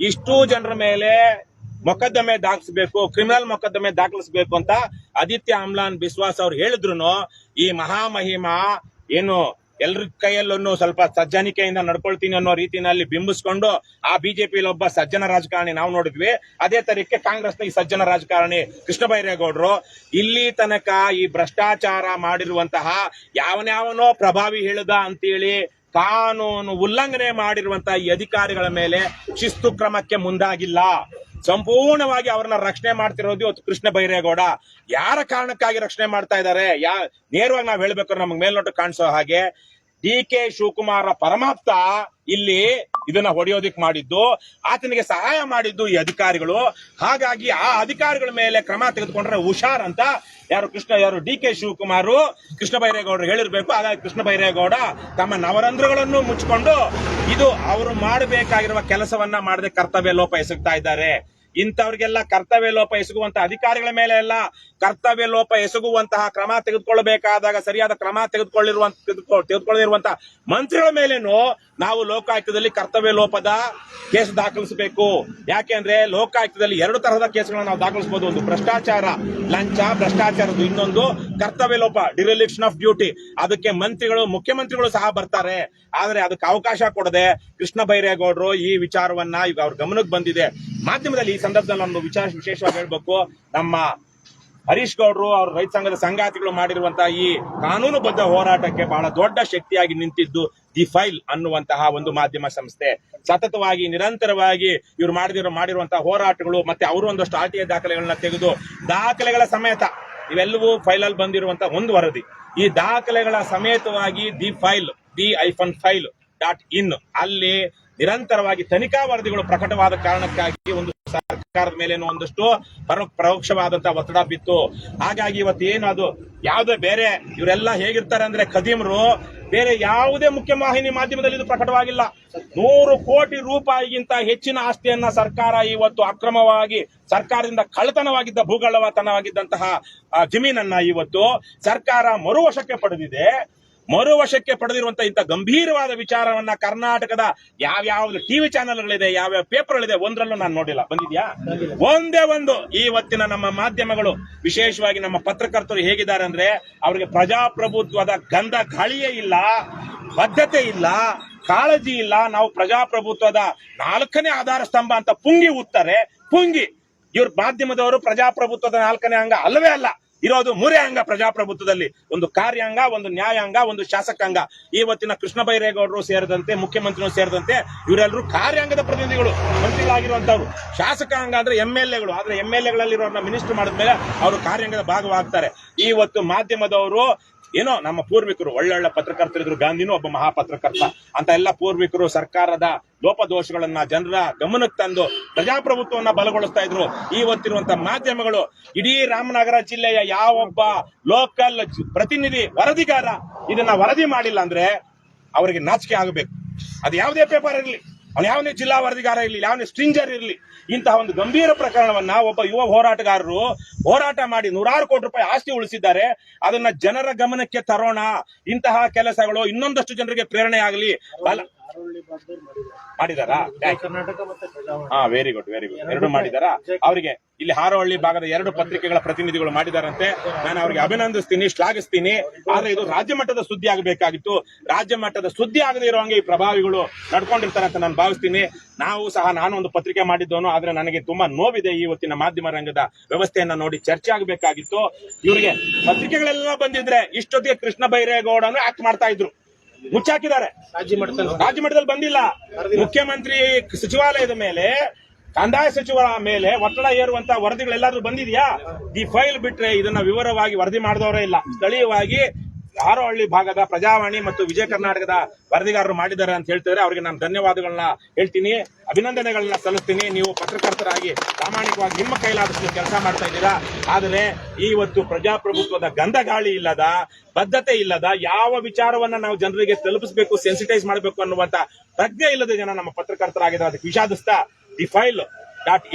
ಇಷ್ಟು ಜನರ ಮೇಲೆ ಮೊಕದ್ದಮೆ ದಾಖಲಿಸಬೇಕು, ಕ್ರಿಮಿನಲ್ ಮೊಕದ್ದಮೆ ದಾಖಲಿಸಬೇಕು ಅಂತ ಆದಿತ್ಯ ಅಮ್ಲಾನ್ ಬಿಸ್ವಾಸ್ ಅವ್ರು ಹೇಳಿದ್ರು ಈ ಮಹಾಮಹಿಮ ಏನು ಎಲ್ರ ಕೈಯಲ್ಲೂ ಸ್ವಲ್ಪ ಸಜ್ಜನಿಕೆಯಿಂದ ನಡ್ಕೊಳ್ತೀನಿ ಅನ್ನೋ ರೀತಿಯಲ್ಲಿ ಬಿಂಬಿಸ್ಕೊಂಡು ಆ ಬಿಜೆಪಿಯಲ್ಲಿ ಒಬ್ಬ ಸಜ್ಜನ ರಾಜಕಾರಣಿ ನಾವು ನೋಡಿದ್ವಿ. ಅದೇ ತರಕ್ಕೆ ಕಾಂಗ್ರೆಸ್ನ ಈ ಸಜ್ಜನ ರಾಜಕಾರಣಿ ಕೃಷ್ಣ ಬೈರೇಗೌಡರು ಇಲ್ಲಿ ತನಕ ಈ ಭ್ರಷ್ಟಾಚಾರ ಮಾಡಿರುವಂತಹ ಯಾವನ್ಯಾವನೋ ಪ್ರಭಾವಿ ಹೇಳಿದ ಅಂತೇಳಿ ಕಾನೂನು ಉಲ್ಲಂಘನೆ ಮಾಡಿರುವಂತಹ ಈ ಅಧಿಕಾರಿಗಳ ಮೇಲೆ ಶಿಸ್ತು ಕ್ರಮಕ್ಕೆ ಮುಂದಾಗಿಲ್ಲ. ಸಂಪೂರ್ಣವಾಗಿ ಅವರನ್ನ ರಕ್ಷಣೆ ಮಾಡ್ತಿರೋದು ಇವತ್ತು ಕೃಷ್ಣ ಬೈರೇಗೌಡ. ಯಾರ ಕಾರಣಕ್ಕಾಗಿ ರಕ್ಷಣೆ ಮಾಡ್ತಾ ಇದ್ದಾರೆ ನೇರವಾಗಿ ನಾವ್ ಹೇಳ್ಬೇಕಾದ್ರೆ ನಮ್ಗೆ ಮೇಲ್ನೋಟ ಕಾಣಿಸೋ ಹಾಗೆ DK ಶಿವಕುಮಾರ ಪರಮಾಪ್ತ ಇಲ್ಲಿ ಇದನ್ನ ಹೊಡೆಯೋದಿಕ್ ಮಾಡಿದ್ದು, ಆತನಿಗೆ ಸಹಾಯ ಮಾಡಿದ್ದು ಈ ಅಧಿಕಾರಿಗಳು. ಹಾಗಾಗಿ ಆ ಅಧಿಕಾರಿಗಳ ಮೇಲೆ ಕ್ರಮ ತೆಗೆದುಕೊಂಡ್ರೆ ಹುಷಾರ್ ಅಂತ ಯಾರು DK ಶಿವಕುಮಾರ್ ಕೃಷ್ಣ ಬೈರೇಗೌಡರು ಹೇಳಿರ್ಬೇಕು. ಹಾಗಾಗಿ ಕೃಷ್ಣ ಬೈರೇಗೌಡ ತಮ್ಮ ನವರಂಧ್ರಗಳನ್ನು ಮುಚ್ಚಿಕೊಂಡು ಇದು ಅವರು ಮಾಡಬೇಕಾಗಿರುವ ಕೆಲಸವನ್ನ ಮಾಡದೆ ಕರ್ತವ್ಯ ಲೋಪ ಎಸಗ್ತಾ ಇದ್ದಾರೆ. ಇಂಥವ್ರಿಗೆಲ್ಲ ಕರ್ತವ್ಯ ಲೋಪ ಎಸಗುವಂತಹ ಅಧಿಕಾರಿಗಳ ಮೇಲೆ ಎಲ್ಲ ಕರ್ತವ್ಯ ಲೋಪ ಎಸಗುವಂತಹ ಕ್ರಮ ತೆಗೆದುಕೊಳ್ಳಬೇಕಾದಾಗ ಸರಿಯಾದ ಕ್ರಮ ತೆಗೆದುಕೊಳ್ಳದಿರುವಂತಹ ಮಂತ್ರಿಗಳ ಮೇಲೇನು ನಾವು ಲೋಕಾಯುಕ್ತದಲ್ಲಿ ಕರ್ತವ್ಯ ಲೋಪದ ಕೇಸ್ ದಾಖಲಿಸಬೇಕು. ಯಾಕೆಂದ್ರೆ ಲೋಕಾಯುಕ್ತದಲ್ಲಿ 2 ತರಹದ ಕೇಸ್ಗಳನ್ನ ನಾವು ದಾಖಲಿಸಬಹುದು. ಒಂದು ಭ್ರಷ್ಟಾಚಾರ, ಲಂಚ, ಭ್ರಷ್ಟಾಚಾರದ್ದು, ಇನ್ನೊಂದು ಕರ್ತವ್ಯ ಲೋಪ, ಡಿರೆಲಿಕ್ಷನ್ ಆಫ್ ಡ್ಯೂಟಿ. ಅದಕ್ಕೆ ಮುಖ್ಯಮಂತ್ರಿಗಳು ಸಹ ಬರ್ತಾರೆ. ಆದ್ರೆ ಅದಕ್ಕೆ ಅವಕಾಶ ಕೊಡದೆ ಕೃಷ್ಣ ಬೈರೇಗೌಡರು ಈ ವಿಚಾರವನ್ನ ಈಗ ಅವ್ರ ಗಮನಕ್ಕೆ ಬಂದಿದೆ. ಮಾಧ್ಯಮದಲ್ಲಿ ಈ ಸಂದರ್ಭದಲ್ಲಿ ಒಂದು ವಿಶೇಷವಾಗಿ ಹೇಳ್ಬೇಕು, ನಮ್ಮ ಹರೀಶ್ ಗೌಡ್ರು ಅವ್ರ ರೈತ ಸಂಘದ ಸಂಗಾತಿಗಳು ಮಾಡಿರುವಂತಹ ಈ ಕಾನೂನುಬದ್ಧ ಹೋರಾಟಕ್ಕೆ ಬಹಳ ದೊಡ್ಡ ಶಕ್ತಿಯಾಗಿ ನಿಂತಿದ್ದು ದಿ ಫೈಲ್ ಅನ್ನುವಂತಹ ಒಂದು ಮಾಧ್ಯಮ ಸಂಸ್ಥೆ. ಸತತವಾಗಿ ನಿರಂತರವಾಗಿ ಇವರು ಮಾಡಿರುವಂತಹ ಹೋರಾಟಗಳು ಮತ್ತೆ ಅವರು ಒಂದಷ್ಟು RTI ದಾಖಲೆಗಳನ್ನ ತೆಗೆದು ದಾಖಲೆಗಳ ಸಮೇತ ಇವೆಲ್ಲವೂ ಫೈಲಲ್ಲಿ ಬಂದಿರುವಂತಹ ಒಂದು ವರದಿ. ಈ ದಾಖಲೆಗಳ ಸಮೇತವಾಗಿ the-file.in ಅಲ್ಲಿ ನಿರಂತರವಾಗಿ ತನಿಖಾ ವರದಿಗಳು ಪ್ರಕಟವಾದ ಕಾರಣಕ್ಕಾಗಿ ಒಂದು ಸರ್ಕಾರದ ಮೇಲೆ ಒಂದಷ್ಟು ಪರೋಕ್ಷವಾದಂತಹ ಒತ್ತಡ ಬಿತ್ತು. ಹಾಗಾಗಿ ಇವತ್ತು ಏನದು ಯಾವುದೇ ಬೇರೆ ಇವರೆಲ್ಲ ಹೇಗಿರ್ತಾರೆ ಅಂದ್ರೆ ಖದೀಮರು, ಬೇರೆ ಯಾವುದೇ ಮುಖ್ಯ ವಾಹಿನಿ ಮಾಧ್ಯಮದಲ್ಲಿ ಇದು ಪ್ರಕಟವಾಗಿಲ್ಲ. 100 ಕೋಟಿ ರೂಪಾಯಿಗಿಂತ ಹೆಚ್ಚಿನ ಆಸ್ತಿಯನ್ನ ಸರ್ಕಾರ ಇವತ್ತು ಅಕ್ರಮವಾಗಿ ಸರ್ಕಾರದಿಂದ ಕಳ್ಳತನವಾಗಿದ್ದ ಭೂಗಳ್ಳತನವಾಗಿದ್ದಂತಹ ಜಮೀನನ್ನ ಇವತ್ತು ಸರ್ಕಾರ ಮರುವಶಕ್ಕೆ ಪಡೆದಿದೆ. ಮರುವಶಕ್ಕೆ ಪಡೆದಿರುವಂತಹ ಇಂಥ ಗಂಭೀರವಾದ ವಿಚಾರವನ್ನ ಕರ್ನಾಟಕದ ಯಾವ್ಯಾವ ಟಿವಿ ಚಾನೆಲ್ಗಳಿದೆ, ಯಾವ್ಯಾವ ಪೇಪರ್ಗಳಿದೆ, ಒಂದರಲ್ಲೂ ನಾನು ನೋಡಿಲ್ಲ. ಬಂದಿದ್ಯಾ? ಒಂದೇ ಒಂದು. ಇವತ್ತಿನ ನಮ್ಮ ಮಾಧ್ಯಮಗಳು, ವಿಶೇಷವಾಗಿ ನಮ್ಮ ಪತ್ರಕರ್ತರು ಹೇಗಿದ್ದಾರೆ ಅಂದ್ರೆ ಅವರಿಗೆ ಪ್ರಜಾಪ್ರಭುತ್ವದ ಗಂಧ ಗಾಳಿಯೇ ಇಲ್ಲ, ಬದ್ಧತೆ ಇಲ್ಲ, ಕಾಳಜಿ ಇಲ್ಲ. ನಾವು ಪ್ರಜಾಪ್ರಭುತ್ವದ 4ನೇ ಆಧಾರ ಸ್ತಂಭ ಅಂತ ಪುಂಗಿ ಇವ್ರ ಮಾಧ್ಯಮದವರು ಪ್ರಜಾಪ್ರಭುತ್ವದ 4ನೇ ಅಂಗ ಅಲ್ಲವೇ ಅಲ್ಲ, ಇರೋದು 3 ಅಂಗ ಪ್ರಜಾಪ್ರಭುತ್ವದಲ್ಲಿ. ಒಂದು ಕಾರ್ಯಾಂಗ, ಒಂದು ನ್ಯಾಯಾಂಗ, ಒಂದು ಶಾಸಕಾಂಗ. ಇವತ್ತಿನ ಕೃಷ್ಣ ಬೈರೇಗೌಡರು ಸೇರಿದಂತೆ, ಮುಖ್ಯಮಂತ್ರಿಗಳು ಸೇರಿದಂತೆ ಇವರೆಲ್ಲರೂ ಕಾರ್ಯಾಂಗದ ಪ್ರತಿನಿಧಿಗಳು, ಮಂತ್ರಿಗಳಾಗಿರುವಂತವ್ರು. ಶಾಸಕಾಂಗ ಅಂದ್ರೆ MLAಗಳು. ಆದ್ರೆ MLAಗಳಲ್ಲಿರೋರ್ನ ಮಿನಿಸ್ಟರ್ ಮಾಡಿದ್ಮೇಲೆ ಅವರು ಕಾರ್ಯಾಂಗದ ಭಾಗವಾಗ್ತಾರೆ. ಇವತ್ತು ಮಾಧ್ಯಮದವರು ಏನೋ ನಮ್ಮ ಪೂರ್ವಿಕರು ಒಳ್ಳೊಳ್ಳೆ ಪತ್ರಕರ್ತರಿದ್ರು, ಗಾಂಧಿನೂ ಒಬ್ಬ ಮಹಾಪತ್ರಕರ್ತ ಅಂತ ಎಲ್ಲ ಪೂರ್ವಿಕರು ಸರ್ಕಾರದ ಲೋಪದೋಷಗಳನ್ನ ಜನರ ಗಮನಕ್ಕೆ ತಂದು ಪ್ರಜಾಪ್ರಭುತ್ವವನ್ನ ಬಲಗೊಳಿಸ್ತಾ ಇದ್ರು. ಇವತ್ತಿರುವಂತಹ ಮಾಧ್ಯಮಗಳು ಇಡೀ ರಾಮನಗರ ಜಿಲ್ಲೆಯ ಯಾವೊಬ್ಬ ಲೋಕಲ್ ಪ್ರತಿನಿಧಿ ವರದಿಗಾರ ಇದನ್ನ ವರದಿ ಮಾಡಿಲ್ಲ ಅಂದ್ರೆ ಅವರಿಗೆ ನಾಚಿಕೆ ಆಗಬೇಕು. ಅದು ಯಾವುದೇ ಪೇಪರ್ ಇರಲಿ, ಅವ್ನು ಯಾವನೇ ಜಿಲ್ಲಾ ವರದಿಗಾರ ಇರಲಿ, ಯಾವನೇ ಸ್ಟ್ರಿಂಜರ್ ಇರಲಿ, ಇಂತಹ ಒಂದು ಗಂಭೀರ ಪ್ರಕರಣವನ್ನ ಒಬ್ಬ ಯುವ ಹೋರಾಟಗಾರರು ಹೋರಾಟ ಮಾಡಿ 100 ಕೋಟಿ ರೂಪಾಯಿ ಆಸ್ತಿ ಉಳಿಸಿದ್ದಾರೆ. ಅದನ್ನ ಜನರ ಗಮನಕ್ಕೆ ತರೋಣ. ಇಂತಹ ಕೆಲಸಗಳು ಇನ್ನೊಂದಷ್ಟು ಜನರಿಗೆ ಪ್ರೇರಣೆ ಆಗಲಿ. ಮಾಡಿದಾರಾ? ಕರ್ನಾಟಕ ಮತ್ತೆ ವೆರಿ ಗುಡ್ ಎರಡು ಮಾಡಿದಾರಾ? ಅವರಿಗೆ ಇಲ್ಲಿ ಹಾರೋಹಳ್ಳಿ ಭಾಗದ 2 ಪತ್ರಿಕೆಗಳ ಪ್ರತಿನಿಧಿಗಳು ಮಾಡಿದಾರಂತೆ. ನಾನು ಅವರಿಗೆ ಅಭಿನಂದಿಸ್ತೀನಿ, ಶ್ಲಾಘಿಸ್ತೀನಿ. ಆದ್ರೆ ಇದು ರಾಜ್ಯ ಮಟ್ಟದ ಸುದ್ದಿ ಆಗಬೇಕಾಗಿತ್ತು. ರಾಜ್ಯ ಮಟ್ಟದ ಸುದ್ದಿ ಆಗದೆ ಇರುವಂಗೆ ಈ ಪ್ರಭಾವಿಗಳು ನಡ್ಕೊಂಡಿರ್ತಾರೆ ಅಂತ ನಾನು ಭಾವಿಸ್ತೀನಿ. ನಾನು ಒಂದು ಪತ್ರಿಕೆ ಮಾಡಿದ್ದವನು, ಆದ್ರೆ ನನಗೆ ತುಂಬಾ ನೋವಿದೆ. ಇವತ್ತಿನ ಮಾಧ್ಯಮ ರಂಗದ ವ್ಯವಸ್ಥೆಯನ್ನ ನೋಡಿ ಚರ್ಚೆ ಆಗಬೇಕಾಗಿತ್ತು. ಇವರಿಗೆ ಪತ್ರಿಕೆಗಳೆಲ್ಲ ಬಂದಿದ್ರೆ ಇಷ್ಟೊತ್ತಿಗೆ ಕೃಷ್ಣ ಬೈರೇಗೌಡನು ಆಕ್ಟ್ ಮಾಡ್ತಾ ಇದ್ರು. ಮುಚ್ಚಾಕಿದ್ದಾರೆ. ರಾಜ್ಯ ಮಟ್ಟದಲ್ಲಿ ಬಂದಿಲ್ಲ. ಮುಖ್ಯಮಂತ್ರಿ ಸಚಿವಾಲಯದ ಮೇಲೆ, ಕಂದಾಯ ಸಚಿವರ ಮೇಲೆ ಒತ್ತಡ ಏರುವಂತ ವರದಿಗಳೆಲ್ಲಾದ್ರೂ ಬಂದಿದೆಯಾ? ಈ ಫೈಲ್ ಬಿಟ್ರೆ ಇದನ್ನ ವಿವರವಾಗಿ ವರದಿ ಮಾಡಿದವರೇ ಇಲ್ಲ. ಸ್ಥಳೀಯವಾಗಿ ಹಾರೋಹಳ್ಳಿ ಭಾಗದ ಪ್ರಜಾವಾಣಿ ಮತ್ತು ವಿಜಯ ಕರ್ನಾಟಕದ ವರದಿಗಾರರು ಮಾಡಿದ್ದಾರೆ ಅಂತ ಹೇಳ್ತಿದ್ರೆ ಅವರಿಗೆ ನಾನು ಧನ್ಯವಾದಗಳನ್ನ ಹೇಳ್ತೀನಿ, ಅಭಿನಂದನೆಗಳನ್ನ ಸಲ್ಲಿಸ್ತೀನಿ. ನೀವು ಪತ್ರಕರ್ತರಾಗಿ ಪ್ರಾಮಾಣಿಕವಾಗಿ ನಿಮ್ಮ ಕೈಲಾದಷ್ಟು ಕೆಲಸ ಮಾಡ್ತಾ ಇದ್ದೀರಾ. ಆದರೆ ಇವತ್ತು ಪ್ರಜಾಪ್ರಭುತ್ವದ ಗಂಧಗಾಳಿ ಇಲ್ಲದ, ಬದ್ಧತೆ ಇಲ್ಲದ, ಯಾವ ವಿಚಾರವನ್ನ ನಾವು ಜನರಿಗೆ ತಲುಪಿಸಬೇಕು, ಸೆನ್ಸಿಟೈಸ್ ಮಾಡಬೇಕು ಅನ್ನುವಂತ ಪ್ರಜ್ಞೆ ಇಲ್ಲದ ಜನ ನಮ್ಮ ಪತ್ರಕರ್ತರಾಗಿದ್ದಾರೆ. ಅದಕ್ಕೆ ವಿಷಾದಿಸ್ತಾ ದಿ ಫೈಲ್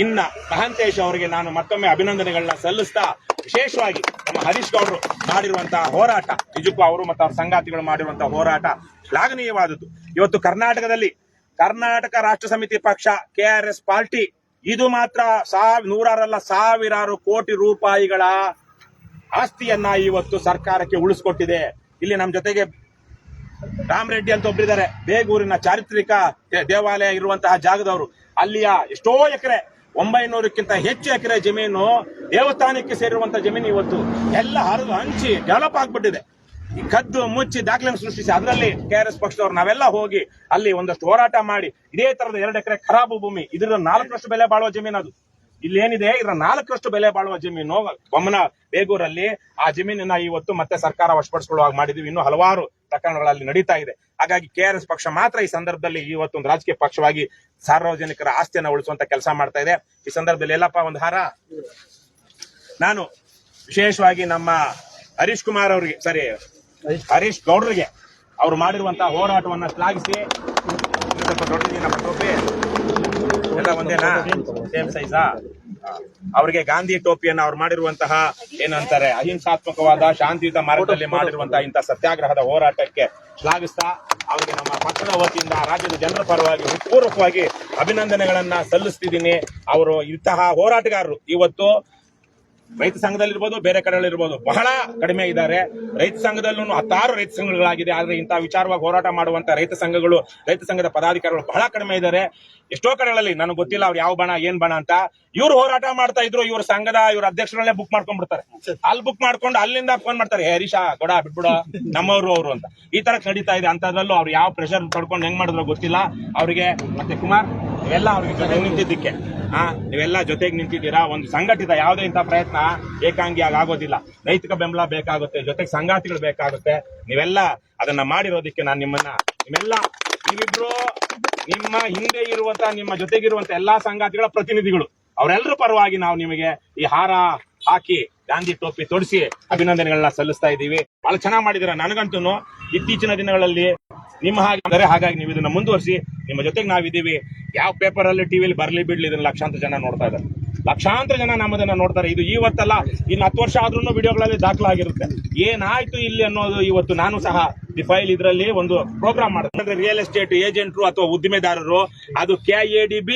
.in ಮಹಾಂತೇಶ್ ಅವರಿಗೆ ನಾನು ಮತ್ತೊಮ್ಮೆ ಅಭಿನಂದನೆಗಳನ್ನ ಸಲ್ಲಿಸ್ತಾ, ವಿಶೇಷವಾಗಿ ನಮ್ಮ ಹರೀಶ್ ಗೌಡರು ಮಾಡಿರುವಂತಹ ಹೋರಾಟ, ನಿಜಕ್ಕೂ ಅವರು ಮತ್ತು ಅವ್ರ ಸಂಗಾತಿಗಳು ಮಾಡಿರುವಂತಹ ಹೋರಾಟ ಶ್ಲಾಘನೀಯವಾದದ್ದು. ಇವತ್ತು ಕರ್ನಾಟಕದಲ್ಲಿ ಕರ್ನಾಟಕ ರಾಷ್ಟ್ರ ಸಮಿತಿ ಪಕ್ಷ KRS ಪಾರ್ಟಿ ಇದು ಮಾತ್ರ ನೂರಾರಲ್ಲ ಸಾವಿರಾರು ಕೋಟಿ ರೂಪಾಯಿಗಳ ಆಸ್ತಿಯನ್ನ ಇವತ್ತು ಸರ್ಕಾರಕ್ಕೆ ಉಳಿಸ್ಕೊಟ್ಟಿದೆ. ಇಲ್ಲಿ ನಮ್ಮ ಜೊತೆಗೆ ರಾಮರೆಡ್ಡಿ ಅಂತ ಒಬ್ಬರಿದ್ದಾರೆ, ಬೇಗೂರಿನ ಚಾರಿತ್ರಿಕ ದೇವಾಲಯ ಇರುವಂತಹ ಜಾಗದವರು. ಅಲ್ಲಿಯ ಎಷ್ಟೋ ಎಕರೆ, 900ಕ್ಕಿಂತ ಹೆಚ್ಚು ಎಕರೆ ಜಮೀನು ದೇವಸ್ಥಾನಕ್ಕೆ ಸೇರಿರುವಂತಹ ಜಮೀನು ಇವತ್ತು ಎಲ್ಲ ಹರಿದು ಹಂಚಿ ಡೆವಲಪ್ ಆಗ್ಬಿಟ್ಟಿದೆ. ಈ ಕದ್ದು ಮುಚ್ಚಿ ದಾಖಲೆಯನ್ನು ಸೃಷ್ಟಿಸಿ ಅದರಲ್ಲಿ KRS ಪಕ್ಷದವ್ರು ನಾವೆಲ್ಲ ಹೋಗಿ ಅಲ್ಲಿ ಒಂದಷ್ಟು ಹೋರಾಟ ಮಾಡಿ ಇದೇ ತರದ 2 ಎಕರೆ ಖರಾಬು ಭೂಮಿ, ಇದರ 4ರಷ್ಟು ಬೆಲೆ ಬಾಳುವ ಜಮೀನು ಅದು. ಇಲ್ಲಿ ಏನಿದೆ ಇದರ 4ರಷ್ಟು ಬೆಲೆ ಬಾಳುವ ಜಮೀನು ಬೊಮ್ಮನ ಬೇಗೂರಲ್ಲಿ. ಆ ಜಮೀನನ್ನ ಇವತ್ತು ಮತ್ತೆ ಸರ್ಕಾರ ವಶಪಡಿಸಿಕೊಳ್ಳುವಾಗ ಮಾಡಿದ್ವಿ. ಇನ್ನೂ ಹಲವಾರು ಪ್ರಕರಣಗಳಲ್ಲಿ ನಡೀತಾ ಇದೆ. ಹಾಗಾಗಿ KRS ಪಕ್ಷ ಮಾತ್ರ ಈ ಸಂದರ್ಭದಲ್ಲಿ ಇವತ್ತೊಂದು ರಾಜಕೀಯ ಪಕ್ಷವಾಗಿ ಸಾರ್ವಜನಿಕರ ಆಸ್ತಿಯನ್ನು ಉಳಿಸುವಂತ ಕೆಲಸ ಮಾಡ್ತಾ ಇದೆ. ಈ ಸಂದರ್ಭದಲ್ಲಿ ಎಲ್ಲಪ್ಪ ಒಂದು ಹಾರ ನಾನು ವಿಶೇಷವಾಗಿ ನಮ್ಮ ಹರೀಶ್ ಗೌಡ್ರಿಗೆ ಅವರು ಮಾಡಿರುವಂತಹ ಹೋರಾಟವನ್ನ ಶ್ಲಾಘಿಸಿ, ಸ್ವಲ್ಪ ದೊಡ್ಡದಿನ ಟೋಪಿ ಎಲ್ಲ ಒಂದೇನಾ, ಸೇಮ್ ಸೈಜಾ, ಅವರಿಗೆ ಗಾಂಧಿ ಟೋಪಿಯನ್ನು ಅವ್ರು ಮಾಡಿರುವಂತಹ ಏನಂತಾರೆ ಅಹಿಂಸಾತ್ಮಕವಾದ ಶಾಂತಿಯುತ ಮಾರ್ಗದಲ್ಲಿ ಮಾಡಿರುವಂತಹ ಇಂತಹ ಸತ್ಯಾಗ್ರಹದ ಹೋರಾಟಕ್ಕೆ ಶ್ಲಾಘಿಸ್ತಾ ಅವರಿಗೆ ನಮ್ಮ ಪಕ್ಷದ ವತಿಯಿಂದ ರಾಜ್ಯದ ಜನರ ಪರವಾಗಿ ಹೃತ್ಪೂರ್ವಕವಾಗಿ ಅಭಿನಂದನೆಗಳನ್ನ ಸಲ್ಲಿಸ್ತಿದ್ದೀನಿ. ಅವರು ಇಂತಹ ಹೋರಾಟಗಾರರು ಇವತ್ತು ರೈತ ಸಂಘದಲ್ಲಿರ್ಬೋದು, ಬೇರೆ ಕಡೆಗಳಿರ್ಬೋದು ಬಹಳ ಕಡಿಮೆ ಇದ್ದಾರೆ. ರೈತ ಸಂಘದಲ್ಲೂ 10 ರೈತ ಸಂಘಗಳಾಗಿದೆ. ಆದ್ರೆ ಇಂತಹ ವಿಚಾರವಾಗಿ ಹೋರಾಟ ಮಾಡುವಂತ ರೈತ ಸಂಘದ ಪದಾಧಿಕಾರಿಗಳು ಬಹಳ ಕಡಿಮೆ ಇದ್ದಾರೆ. ಎಷ್ಟೋ ಕಡೆಗಳಲ್ಲಿ ನನಗೆ ಗೊತ್ತಿಲ್ಲ ಅವ್ರು ಯಾವ ಬಣ ಏನ್ ಬಣ ಅಂತ. ಇವ್ರು ಹೋರಾಟ ಮಾಡ್ತಾ ಇದ್ರು, ಇವ್ರ ಅಧ್ಯಕ್ಷರನ್ನೇ ಬುಕ್ ಮಾಡ್ಕೊಂಡ್ಬಿಡ್ತಾರೆ. ಅಲ್ಲಿ ಬುಕ್ ಮಾಡ್ಕೊಂಡು ಅಲ್ಲಿಂದ ಫೋನ್ ಮಾಡ್ತಾರೆ, ಹರೀಶ ಕೊಡ ಬಿಟ್ಬಿಡ ನಮ್ಮವರು ಅವರು ಅಂತ. ಈ ತರ ನಡೀತಾ ಇದೆ. ಅಂತದ್ರಲ್ಲೂ ಅವ್ರು ಯಾವ ಪ್ರೆಷರ್ ಪಡ್ಕೊಂಡು ಹೆಂಗ್ ಮಾಡಿದ್ರು ಗೊತ್ತಿಲ್ಲ. ಅವರಿಗೆ ಮತ್ತೆ ಕುಮಾರ್ ಇವೆಲ್ಲ ಅವ್ರಿಗೆ ಜೊತೆಗೆ ನಿಂತಿದ್ದಕ್ಕೆ ನೀವೆಲ್ಲ ಜೊತೆಗೆ ನಿಂತಿದ್ದೀರಾ. ಒಂದು ಸಂಘಟಿತ ಯಾವುದೇ ಇಂಥ ಪ್ರಯತ್ನ ಏಕಾಂಗಿಯಾಗಿ ಆಗೋದಿಲ್ಲ. ನೈತಿಕ ಬೆಂಬಲ ಬೇಕಾಗುತ್ತೆ, ಜೊತೆಗೆ ಸಂಗಾತಿಗಳು ಬೇಕಾಗುತ್ತೆ. ನೀವೆಲ್ಲ ಅದನ್ನ ಮಾಡಿರೋದಕ್ಕೆ ನಾನು ನೀವಿಬ್ರು ನಿಮ್ಮ ಹಿಂದೆ ಇರುವಂತಹ, ನಿಮ್ಮ ಜೊತೆಗಿರುವಂತ ಎಲ್ಲಾ ಸಂಗಾತಿಗಳ ಪ್ರತಿನಿಧಿಗಳು, ಅವರೆಲ್ಲರ ಪರವಾಗಿ ನಾವು ನಿಮಗೆ ಈ ಹಾರ ಹಾಕಿ ಗಾಂಧಿ ಟೋಪಿ ತೊಡಿಸಿ ಅಭಿನಂದನೆಗಳನ್ನ ಸಲ್ಲಿಸ್ತಾ ಇದ್ದೀವಿ. ಬಹಳ ಚೆನ್ನಾಗಿ ಮಾಡಿದಿರ. ನನಗಂತೂ ಇತ್ತೀಚಿನ ದಿನಗಳಲ್ಲಿ ನಿಮ್ಮ ಹಾಗಾಗಿ ನೀವು ಇದನ್ನ ಮುಂದುವರಿಸಿ. ನಿಮ್ಮ ಜೊತೆಗೆ ನಾವಿದ್ದೀವಿ. ಯಾವ ಪೇಪರ್ ಅಲ್ಲಿ ಟಿವಿಯಲ್ಲಿ ಬರ್ಲಿ ಬಿಡ್ಲಿ ಇದನ್ನ ಲಕ್ಷಾಂತರ ಜನ ನೋಡ್ತಾ ಇದ್ದಾರೆ. ಲಕ್ಷಾಂತರ ಜನ ನಮ್ಮದನ್ನ ನೋಡ್ತಾರೆ. ಇದು ಇವತ್ತಲ್ಲ, ಇನ್ನು 10 ವರ್ಷ ಆದ್ರೂ ವಿಡಿಯೋಗಳಲ್ಲಿ ದಾಖಲಾಗಿರುತ್ತೆ. ಏನಾಯ್ತು ಇಲ್ಲಿ ಅನ್ನೋದು ಇವತ್ತು ನಾನು ಸಹ ದಿ ಫೈಲ್ ಇದರಲ್ಲಿ ಒಂದು ಪ್ರೋಗ್ರಾಮ್ ಮಾಡ್ತಾರೆ. ರಿಯಲ್ ಎಸ್ಟೇಟ್ ಏಜೆಂಟ್ರು ಅಥವಾ ಉದ್ದಿಮೆದಾರರು, ಅದು KADB,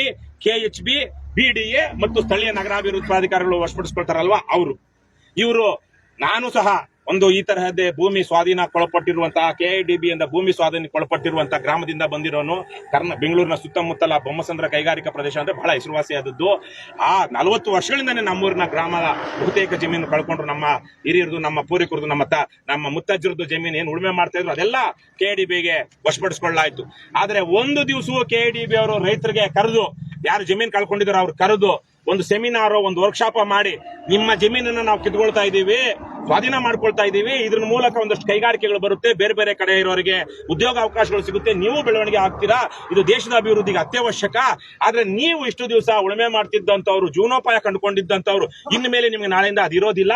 KHB, BDA ಮತ್ತು ಸ್ಥಳೀಯ ನಗರಾಭಿವೃದ್ಧಿ ಪ್ರಾಧಿಕಾರಗಳು ವಶಪಡಿಸ್ಕೊಳ್ತಾರಲ್ವಾ ಇವರು ನಾನು ಸಹ ಒಂದು ಈ ತರಹದ್ದೇ ಭೂಮಿ ಸ್ವಾಧೀನಕ್ಕೊಳಪಟ್ಟಿರುವಂತಹ KIDB ಇಂದ ಭೂಮಿ ಸ್ವಾಧೀನಕ್ಕೊಳಪಟ್ಟಿರುವಂತಹ ಗ್ರಾಮದಿಂದ ಬಂದಿರೋನು. ಬೆಂಗಳೂರಿನ ಸುತ್ತಮುತ್ತಲ ಬೊಮ್ಮಸಂದ್ರ ಕೈಗಾರಿಕಾ ಪ್ರದೇಶ ಅಂದ್ರೆ ಬಹಳ ಹೆಸರುವಾಸಿಯಾದದ್ದು. ಆ 40 ವರ್ಷಗಳಿಂದಾನೇ ನಮ್ಮೂರಿನ ಗ್ರಾಮದ ಬಹುತೇಕ ಜಮೀನು ಕಳ್ಕೊಂಡ್ರು. ನಮ್ಮ ಹಿರಿಯರದು, ನಮ್ಮ ಪೂರ್ವಿಕರದು, ನಮ್ಮ ಮುತ್ತಜ್ಜರದ್ದು ಜಮೀನು ಏನು ಉಳುಮೆ ಮಾಡ್ತಾ ಇದ್ರು ಅದೆಲ್ಲ KIDBಗೆ ವಶಪಡಿಸಿಕೊಳ್ಳಾಯ್ತು. ಆದ್ರೆ ಒಂದು ದಿವಸವೂ KIDB ಅವರು ರೈತರಿಗೆ ಕರೆದು, ಯಾರು ಜಮೀನು ಕಳ್ಕೊಂಡಿದ್ರು ಅವ್ರು ಕರೆದು ಒಂದು ಸೆಮಿನಾರ್, ಒಂದು ವರ್ಕ್ಶಾಪ್ ಮಾಡಿ, ನಿಮ್ಮ ಜಮೀನನ್ನ ನಾವು ಕಿತ್ಕೊಳ್ತಾ ಇದೀವಿ, ಸ್ವಾಧೀನ ಮಾಡ್ಕೊಳ್ತಾ ಇದೀವಿ, ಇದ್ರ ಮೂಲಕ ಒಂದಷ್ಟು ಕೈಗಾರಿಕೆಗಳು ಬರುತ್ತೆ, ಬೇರೆ ಬೇರೆ ಕಡೆ ಇರೋರಿಗೆ ಉದ್ಯೋಗ ಅವಕಾಶಗಳು ಸಿಗುತ್ತೆ, ನೀವು ಬೆಳವಣಿಗೆ ಆಗ್ತೀರಾ, ಇದು ದೇಶದ ಅಭಿವೃದ್ಧಿಗೆ ಅತ್ಯವಶ್ಯಕ. ಆದ್ರೆ ನೀವು ಇಷ್ಟು ದಿವಸ ಉಳುಮೆ ಮಾಡ್ತಿದ್ದಂತವ್ರು, ಜೀವನೋಪಾಯ ಕಂಡುಕೊಂಡಿದ್ದಂತವ್ರು, ಇನ್ನು ಮೇಲೆ ನಿಮ್ಗೆ ನಾಳೆಯಿಂದ ಅದಿರೋದಿಲ್ಲ.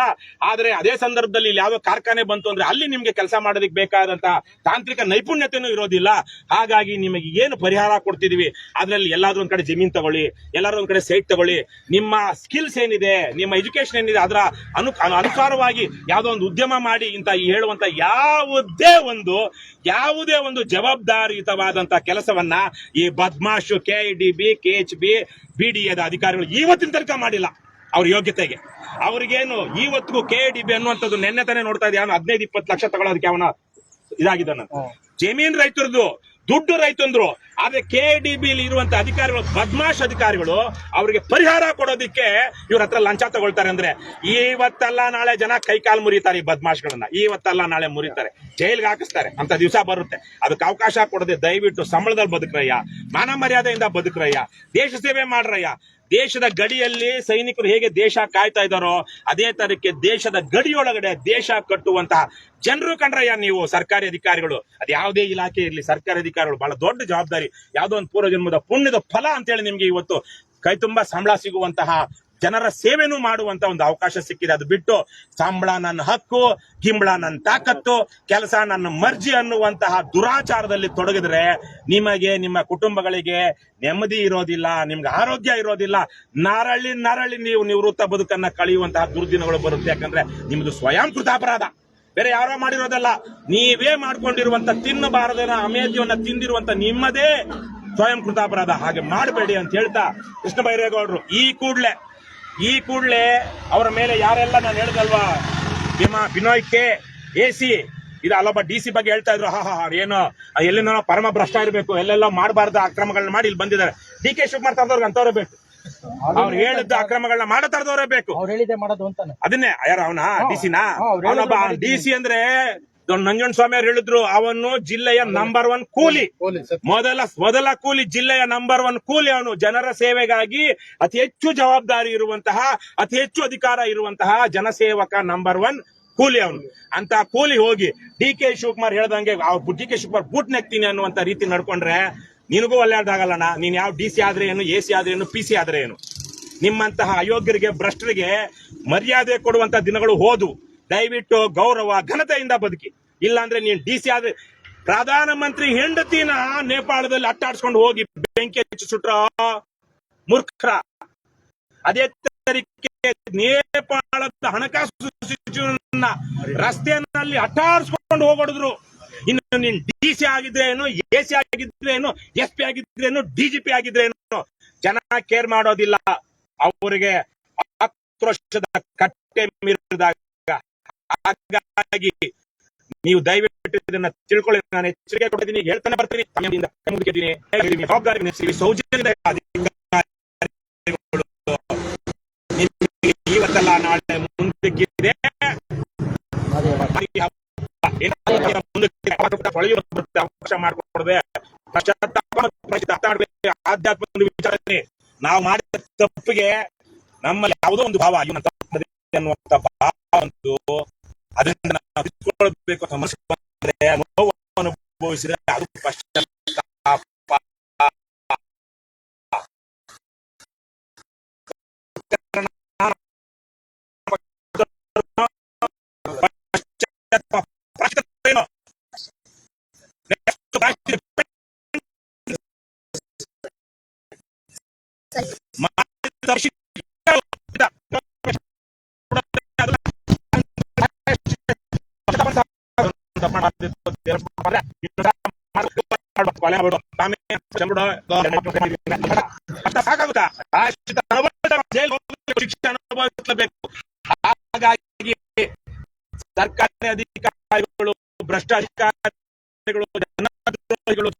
ಆದ್ರೆ ಅದೇ ಸಂದರ್ಭದಲ್ಲಿ ಇಲ್ಲಿ ಯಾವ್ದೋ ಕಾರ್ಖಾನೆ ಬಂತು ಅಂದ್ರೆ ಅಲ್ಲಿ ನಿಮ್ಗೆ ಕೆಲಸ ಮಾಡೋದಕ್ಕೆ ಬೇಕಾದಂತಹ ತಾಂತ್ರಿಕ ನೈಪುಣ್ಯತೆನೂ ಇರೋದಿಲ್ಲ. ಹಾಗಾಗಿ ನಿಮಗೆ ಏನು ಪರಿಹಾರ ಕೊಡ್ತಿದೀವಿ, ಅದ್ರಲ್ಲಿ ಎಲ್ಲಾದ್ರೂ ಒಂದ್ ಕಡೆ ಜಮೀನ್ ತಗೊಳ್ಳಿ, ಎಲ್ಲಾದ್ರೂ ಒಂದ್ ಕಡೆ ಸೈಟ್ ತಗೊಳ್ಳಿ, ನಿಮ್ಮ ಸ್ಕಿಲ್ಸ್ ಏನಿದೆ, ನಿಮ್ಮ ಎಜುಕೇಶನ್ ಏನಿದೆ ಅದರ ಅನುಸಾರವಾಗಿ ಯಾವುದೋ ಒಂದು ಉದ್ಯಮ ಮಾಡಿ ಇಂತ ಹೇಳುವಂತ ಯಾವುದೇ ಒಂದು ಜವಾಬ್ದಾರಿಯುತವಾದಂತ ಕೆಲಸವನ್ನ ಈ ಬದ್ಮಾಶ್ KIDB, KHB, BDAದ ಅಧಿಕಾರಿಗಳು ಇವತ್ತಿನ ತನಕ ಮಾಡಿಲ್ಲ. ಅವ್ರ ಯೋಗ್ಯತೆಗೆ ಅವ್ರಿಗೇನು ಇವತ್ತಿಗೂ KIDB ಅನ್ನುವಂಥದ್ದು ನೆನ್ನೆ ತಾನೇ ನೋಡ್ತಾ ಇದ್ದೀವಿ. 15-20 ಲಕ್ಷ ತಗೊಳ್ಳೋದಕ್ಕೆ ಅವನ ಇದಾಗಿದ್ದಾನ. ಜಮೀನ್ ರೈತರದು, ದುಡ್ಡು ರೈತಂದ್ರು. ಆದ್ರೆ KIDB ಇರುವಂತ ಅಧಿಕಾರಿಗಳು, ಬದ್ಮಾಶ್ ಅಧಿಕಾರಿಗಳು, ಅವರಿಗೆ ಪರಿಹಾರ ಕೊಡೋದಿಕ್ಕೆ ಇವ್ರ ಹತ್ರ ಲಂಚ ತಗೊಳ್ತಾರೆ. ಅಂದ್ರೆ ಇವತ್ತಲ್ಲ ನಾಳೆ ಜನ ಕೈಕಾಲು ಮುರಿತಾರೆ. ಈ ಬದ್ಮಾಶ್ಗಳನ್ನ ಇವತ್ತಲ್ಲ ನಾಳೆ ಮುರಿತಾರೆ, ಜೈಲ್ಗೆ ಹಾಕಿಸ್ತಾರೆ ಅಂತ ದಿವಸ ಬರುತ್ತೆ. ಅದಕ್ಕೆ ಅವಕಾಶ ಕೊಡದೆ ದಯವಿಟ್ಟು ಸಂಬಳದಲ್ಲಿ ಬದುಕ್ರಯ್ಯ, ಮಾನ ಮರ್ಯಾದೆಯಿಂದ ಬದುಕ್ರಯ್ಯ, ದೇಶ ಸೇವೆ ಮಾಡ್ರಯ್ಯ. ದೇಶದ ಗಡಿಯಲ್ಲಿ ಸೈನಿಕರು ಹೇಗೆ ದೇಶ ಕಾಯ್ತಾ ಇದ್ದಾರೋ ಅದೇ ತರಕ್ಕೆ ದೇಶದ ಗಡಿಯೊಳಗಡೆ ದೇಶ ಕಟ್ಟುವಂತಹ ಜನರು ಕಂಡ್ರಯ್ಯ ನೀವು, ಸರ್ಕಾರಿ ಅಧಿಕಾರಿಗಳು. ಅದು ಯಾವುದೇ ಇಲಾಖೆ ಇರಲಿ, ಸರ್ಕಾರಿ ಅಧಿಕಾರಿಗಳು ಬಹಳ ದೊಡ್ಡ ಜವಾಬ್ದಾರಿ. ಯಾವುದೋ ಒಂದು ಪೂರ್ವ ಜನ್ಮದ ಪುಣ್ಯದ ಫಲ ಅಂತೇಳಿ ನಿಮ್ಗೆ ಇವತ್ತು ಕೈ ತುಂಬಾ ಸಂಬಳ ಸಿಗುವಂತಹ, ಜನರ ಸೇವೆನೂ ಮಾಡುವಂತ ಒಂದು ಅವಕಾಶ ಸಿಕ್ಕಿದೆ. ಅದು ಬಿಟ್ಟು ಸಂಬಳ ನನ್ನ ಹಕ್ಕು, ಗಿಂಬಳ ನನ್ನ ತಾಕತ್ತು, ಕೆಲಸ ನನ್ನ ಮರ್ಜಿ ಅನ್ನುವಂತಹ ದುರಾಚಾರದಲ್ಲಿ ತೊಡಗಿದ್ರೆ ನಿಮಗೆ, ನಿಮ್ಮ ಕುಟುಂಬಗಳಿಗೆ ನೆಮ್ಮದಿ ಇರೋದಿಲ್ಲ, ನಿಮ್ಗೆ ಆರೋಗ್ಯ ಇರೋದಿಲ್ಲ. ನರಳಿ ನೀವು ನಿವೃತ್ತ ಬದುಕನ್ನ ಕಳೆಯುವಂತಹ ದುರ್ದಿನಗಳು ಬರುತ್ತೆ. ಯಾಕಂದ್ರೆ ನಿಮ್ದು ಸ್ವಯಂ ಕೃತಾಪರಾಧ, ಬೇರೆ ಯಾರೋ ಮಾಡಿರೋದಲ್ಲ. ನೀವೇ ಮಾಡ್ಕೊಂಡಿರುವಂತ, ತಿನ್ನಬಾರದನ್ನ ಅಮೇಧ್ಯವನ್ನ ತಿಂದಿರುವಂತ ನಿಮ್ಮದೇ ಸ್ವಯಂ ಕೃತಾಪರಾಧ. ಹಾಗೆ ಮಾಡಬೇಡಿ ಅಂತ ಹೇಳ್ತಾ ಕೃಷ್ಣ ಬೈರೇಗೌಡರು ಈ ಕೂಡ್ಲೆ ಅವರ ಮೇಲೆ ಯಾರೆಲ್ಲ ನಾನು ಹೇಳ್ದಲ್ವಾ, ಬಿನೋಯ್ ಕೆ AC ಇದು ಅಲ್ಲೊಬ್ಬ DC ಬಗ್ಗೆ ಹೇಳ್ತಾ ಇದ್ರು. ಏನು ಎಲ್ಲಿನ ಪರಮ ಭ್ರಷ್ಟ ಇರಬೇಕು, ಎಲ್ಲೆಲ್ಲ ಮಾಡಬಾರ್ದು ಅಕ್ರಮಗಳನ್ನ ಮಾಡಿ ಇಲ್ಲಿ ಬಂದಿದ್ದಾರೆ. DK ಶಿವಕುಮಾರ್ ತರದವ್ರಿಗೆ ಅಂತವ್ರೆ ಬೇಕು, ಅವ್ರು ಹೇಳಿದ್ದ ಅಕ್ರಮಗಳನ್ನ ಮಾಡೋ ತರದವ್ರೆ ಬೇಕು. ಅದನ್ನೇ ಯಾರು ಅವನ DC ಅವನೊಬ್ಬ DC ಅಂದ್ರೆ ನಂಜುಂಡಸ್ವಾಮಿ ಅವ್ರು ಹೇಳಿದ್ರು, ಅವನು ಜಿಲ್ಲೆಯ ನಂಬರ್ 1 ಕೂಲಿ, ಮೊದಲ ಕೂಲಿ, ಜಿಲ್ಲೆಯ ನಂಬರ್ 1 ಕೂಲಿ. ಅವನು ಜನರ ಸೇವೆಗಾಗಿ ಅತಿ ಹೆಚ್ಚು ಜವಾಬ್ದಾರಿ ಇರುವಂತಹ, ಅತಿ ಹೆಚ್ಚು ಅಧಿಕಾರ ಇರುವಂತಹ ಜನಸೇವಕ ನಂಬರ್ 1 ಕೂಲಿ ಅವನು. ಅಂತ ಕೂಲಿ ಹೋಗಿ DK ಶಿವಕುಮಾರ್ ಹೇಳ್ದಂಗೆ DK ಶಿವಕುಮಾರ್ ಬೂಟ್ ನೆಕ್ತೀನಿ ಅನ್ನುವಂತ ರೀತಿ ನಡ್ಕೊಂಡ್ರೆ ನಿನಗೂ ಒಳ್ಳೆಯದಾಗಲ್ಲಣ್ಣ. ನೀನ್ ಯಾವ DC ಆದ್ರೆ ಏನು, AC ಆದ್ರೆ ಏನು, PC ಆದ್ರೆ ಏನು. ನಿಮ್ಮಂತಹ ಅಯೋಗ್ಯರಿಗೆ, ಭ್ರಷ್ಟರಿಗೆ ಮರ್ಯಾದೆ ಕೊಡುವಂತ ದಿನಗಳು ಹೋದು. ದಯವಿಟ್ಟು ಗೌರವ ಘನತೆಯಿಂದ ಬದುಕಿ. ಇಲ್ಲಾಂದ್ರೆ ನೀನ್ DC ಆದ್ರೆ, ಪ್ರಧಾನಮಂತ್ರಿ ಹೆಂಡತಿನ ನೇಪಾಳದಲ್ಲಿ ಅಟ್ಟಾಡ್ಸ್ಕೊಂಡು ಹೋಗಿ ಬೆಂಕಿ ಹಚ್ಚಿ ಸುಟ್ರ ಮೂರ್ಖರ. ಅದೇ ತರೀಕೆ ನೇಪಾಳದ ಹಣಕಾಸು ಸಚಿವರನ್ನ ರಸ್ತೆಯಲ್ಲಿ ಅಟ್ಟಾಡ್ಸ್ಕೊಂಡು ಹೋಗೋಡಿದ್ರು. ಇನ್ನು ನೀನ್ DC ಆಗಿದ್ರೇನು, AC ಆಗಿದ್ರೇನು, SP ಆಗಿದ್ರೇನು, DGP ಆಗಿದ್ರೇನು, ಜನ ಕೇರ್ ಮಾಡೋದಿಲ್ಲ. ಅವರಿಗೆ ಆಕ್ರೋಶದ ಕಟ್ಟೆ ಮೀರಿದಾಗ. ಹಾಗಾಗಿ ನೀವು ದಯವಿಟ್ಟು ಇದನ್ನ ತಿಳ್ಕೊಳ್ಳಿ. ನಾನು ಎಚ್ಚರಿಕೆ ಕೊಟ್ಟಿದ್ದೀನಿ, ಹೇಳ್ತಾನೆ ಬರ್ತೀನಿ, ಜವಾಬ್ದಾರಿ ಸೌಜನ್ಯದ ಇವತ್ತಲ್ಲ ನಾಳೆ ಮುಂದಕ್ಕಿದೆ. ಅವಕಾಶ ಮಾಡಿಕೊಡದೆ ಆಧ್ಯಾತ್ಮ ವಿಚಾರ, ನಾವು ಮಾಡಿದ ತಪ್ಪಿಗೆ ನಮ್ಮಲ್ಲಿ ಯಾವುದೋ ಒಂದು ಭಾವ ಅನ್ನುವಂತ ಭಾವ ಒಂದು, ಅದರಿಂದ ನಾವು ತಿಳ್ಕೊಳ್ಬೇಕು. ಸಮಸ್ಯೆ ಬಂದ್ರೆ, ನೋವು ಅನುಭವಿಸಿದ್ರೆ ಅದು ಪಶ್ಚಾತ್ತಾಪ. ಸಾಕಾಗುತ್ತಾ? ಶಿಕ್ಷಣ ಅನುಭವಿಸಲೇಬೇಕು. ಹಾಗಾಗಿ ಸರ್ಕಾರ ಅಧಿಕಾರಿಗಳು ಭ್ರಷ್ಟಾಧಿಕಾರಿಗಳು ಜನದ್ರೋಹಿಗಳು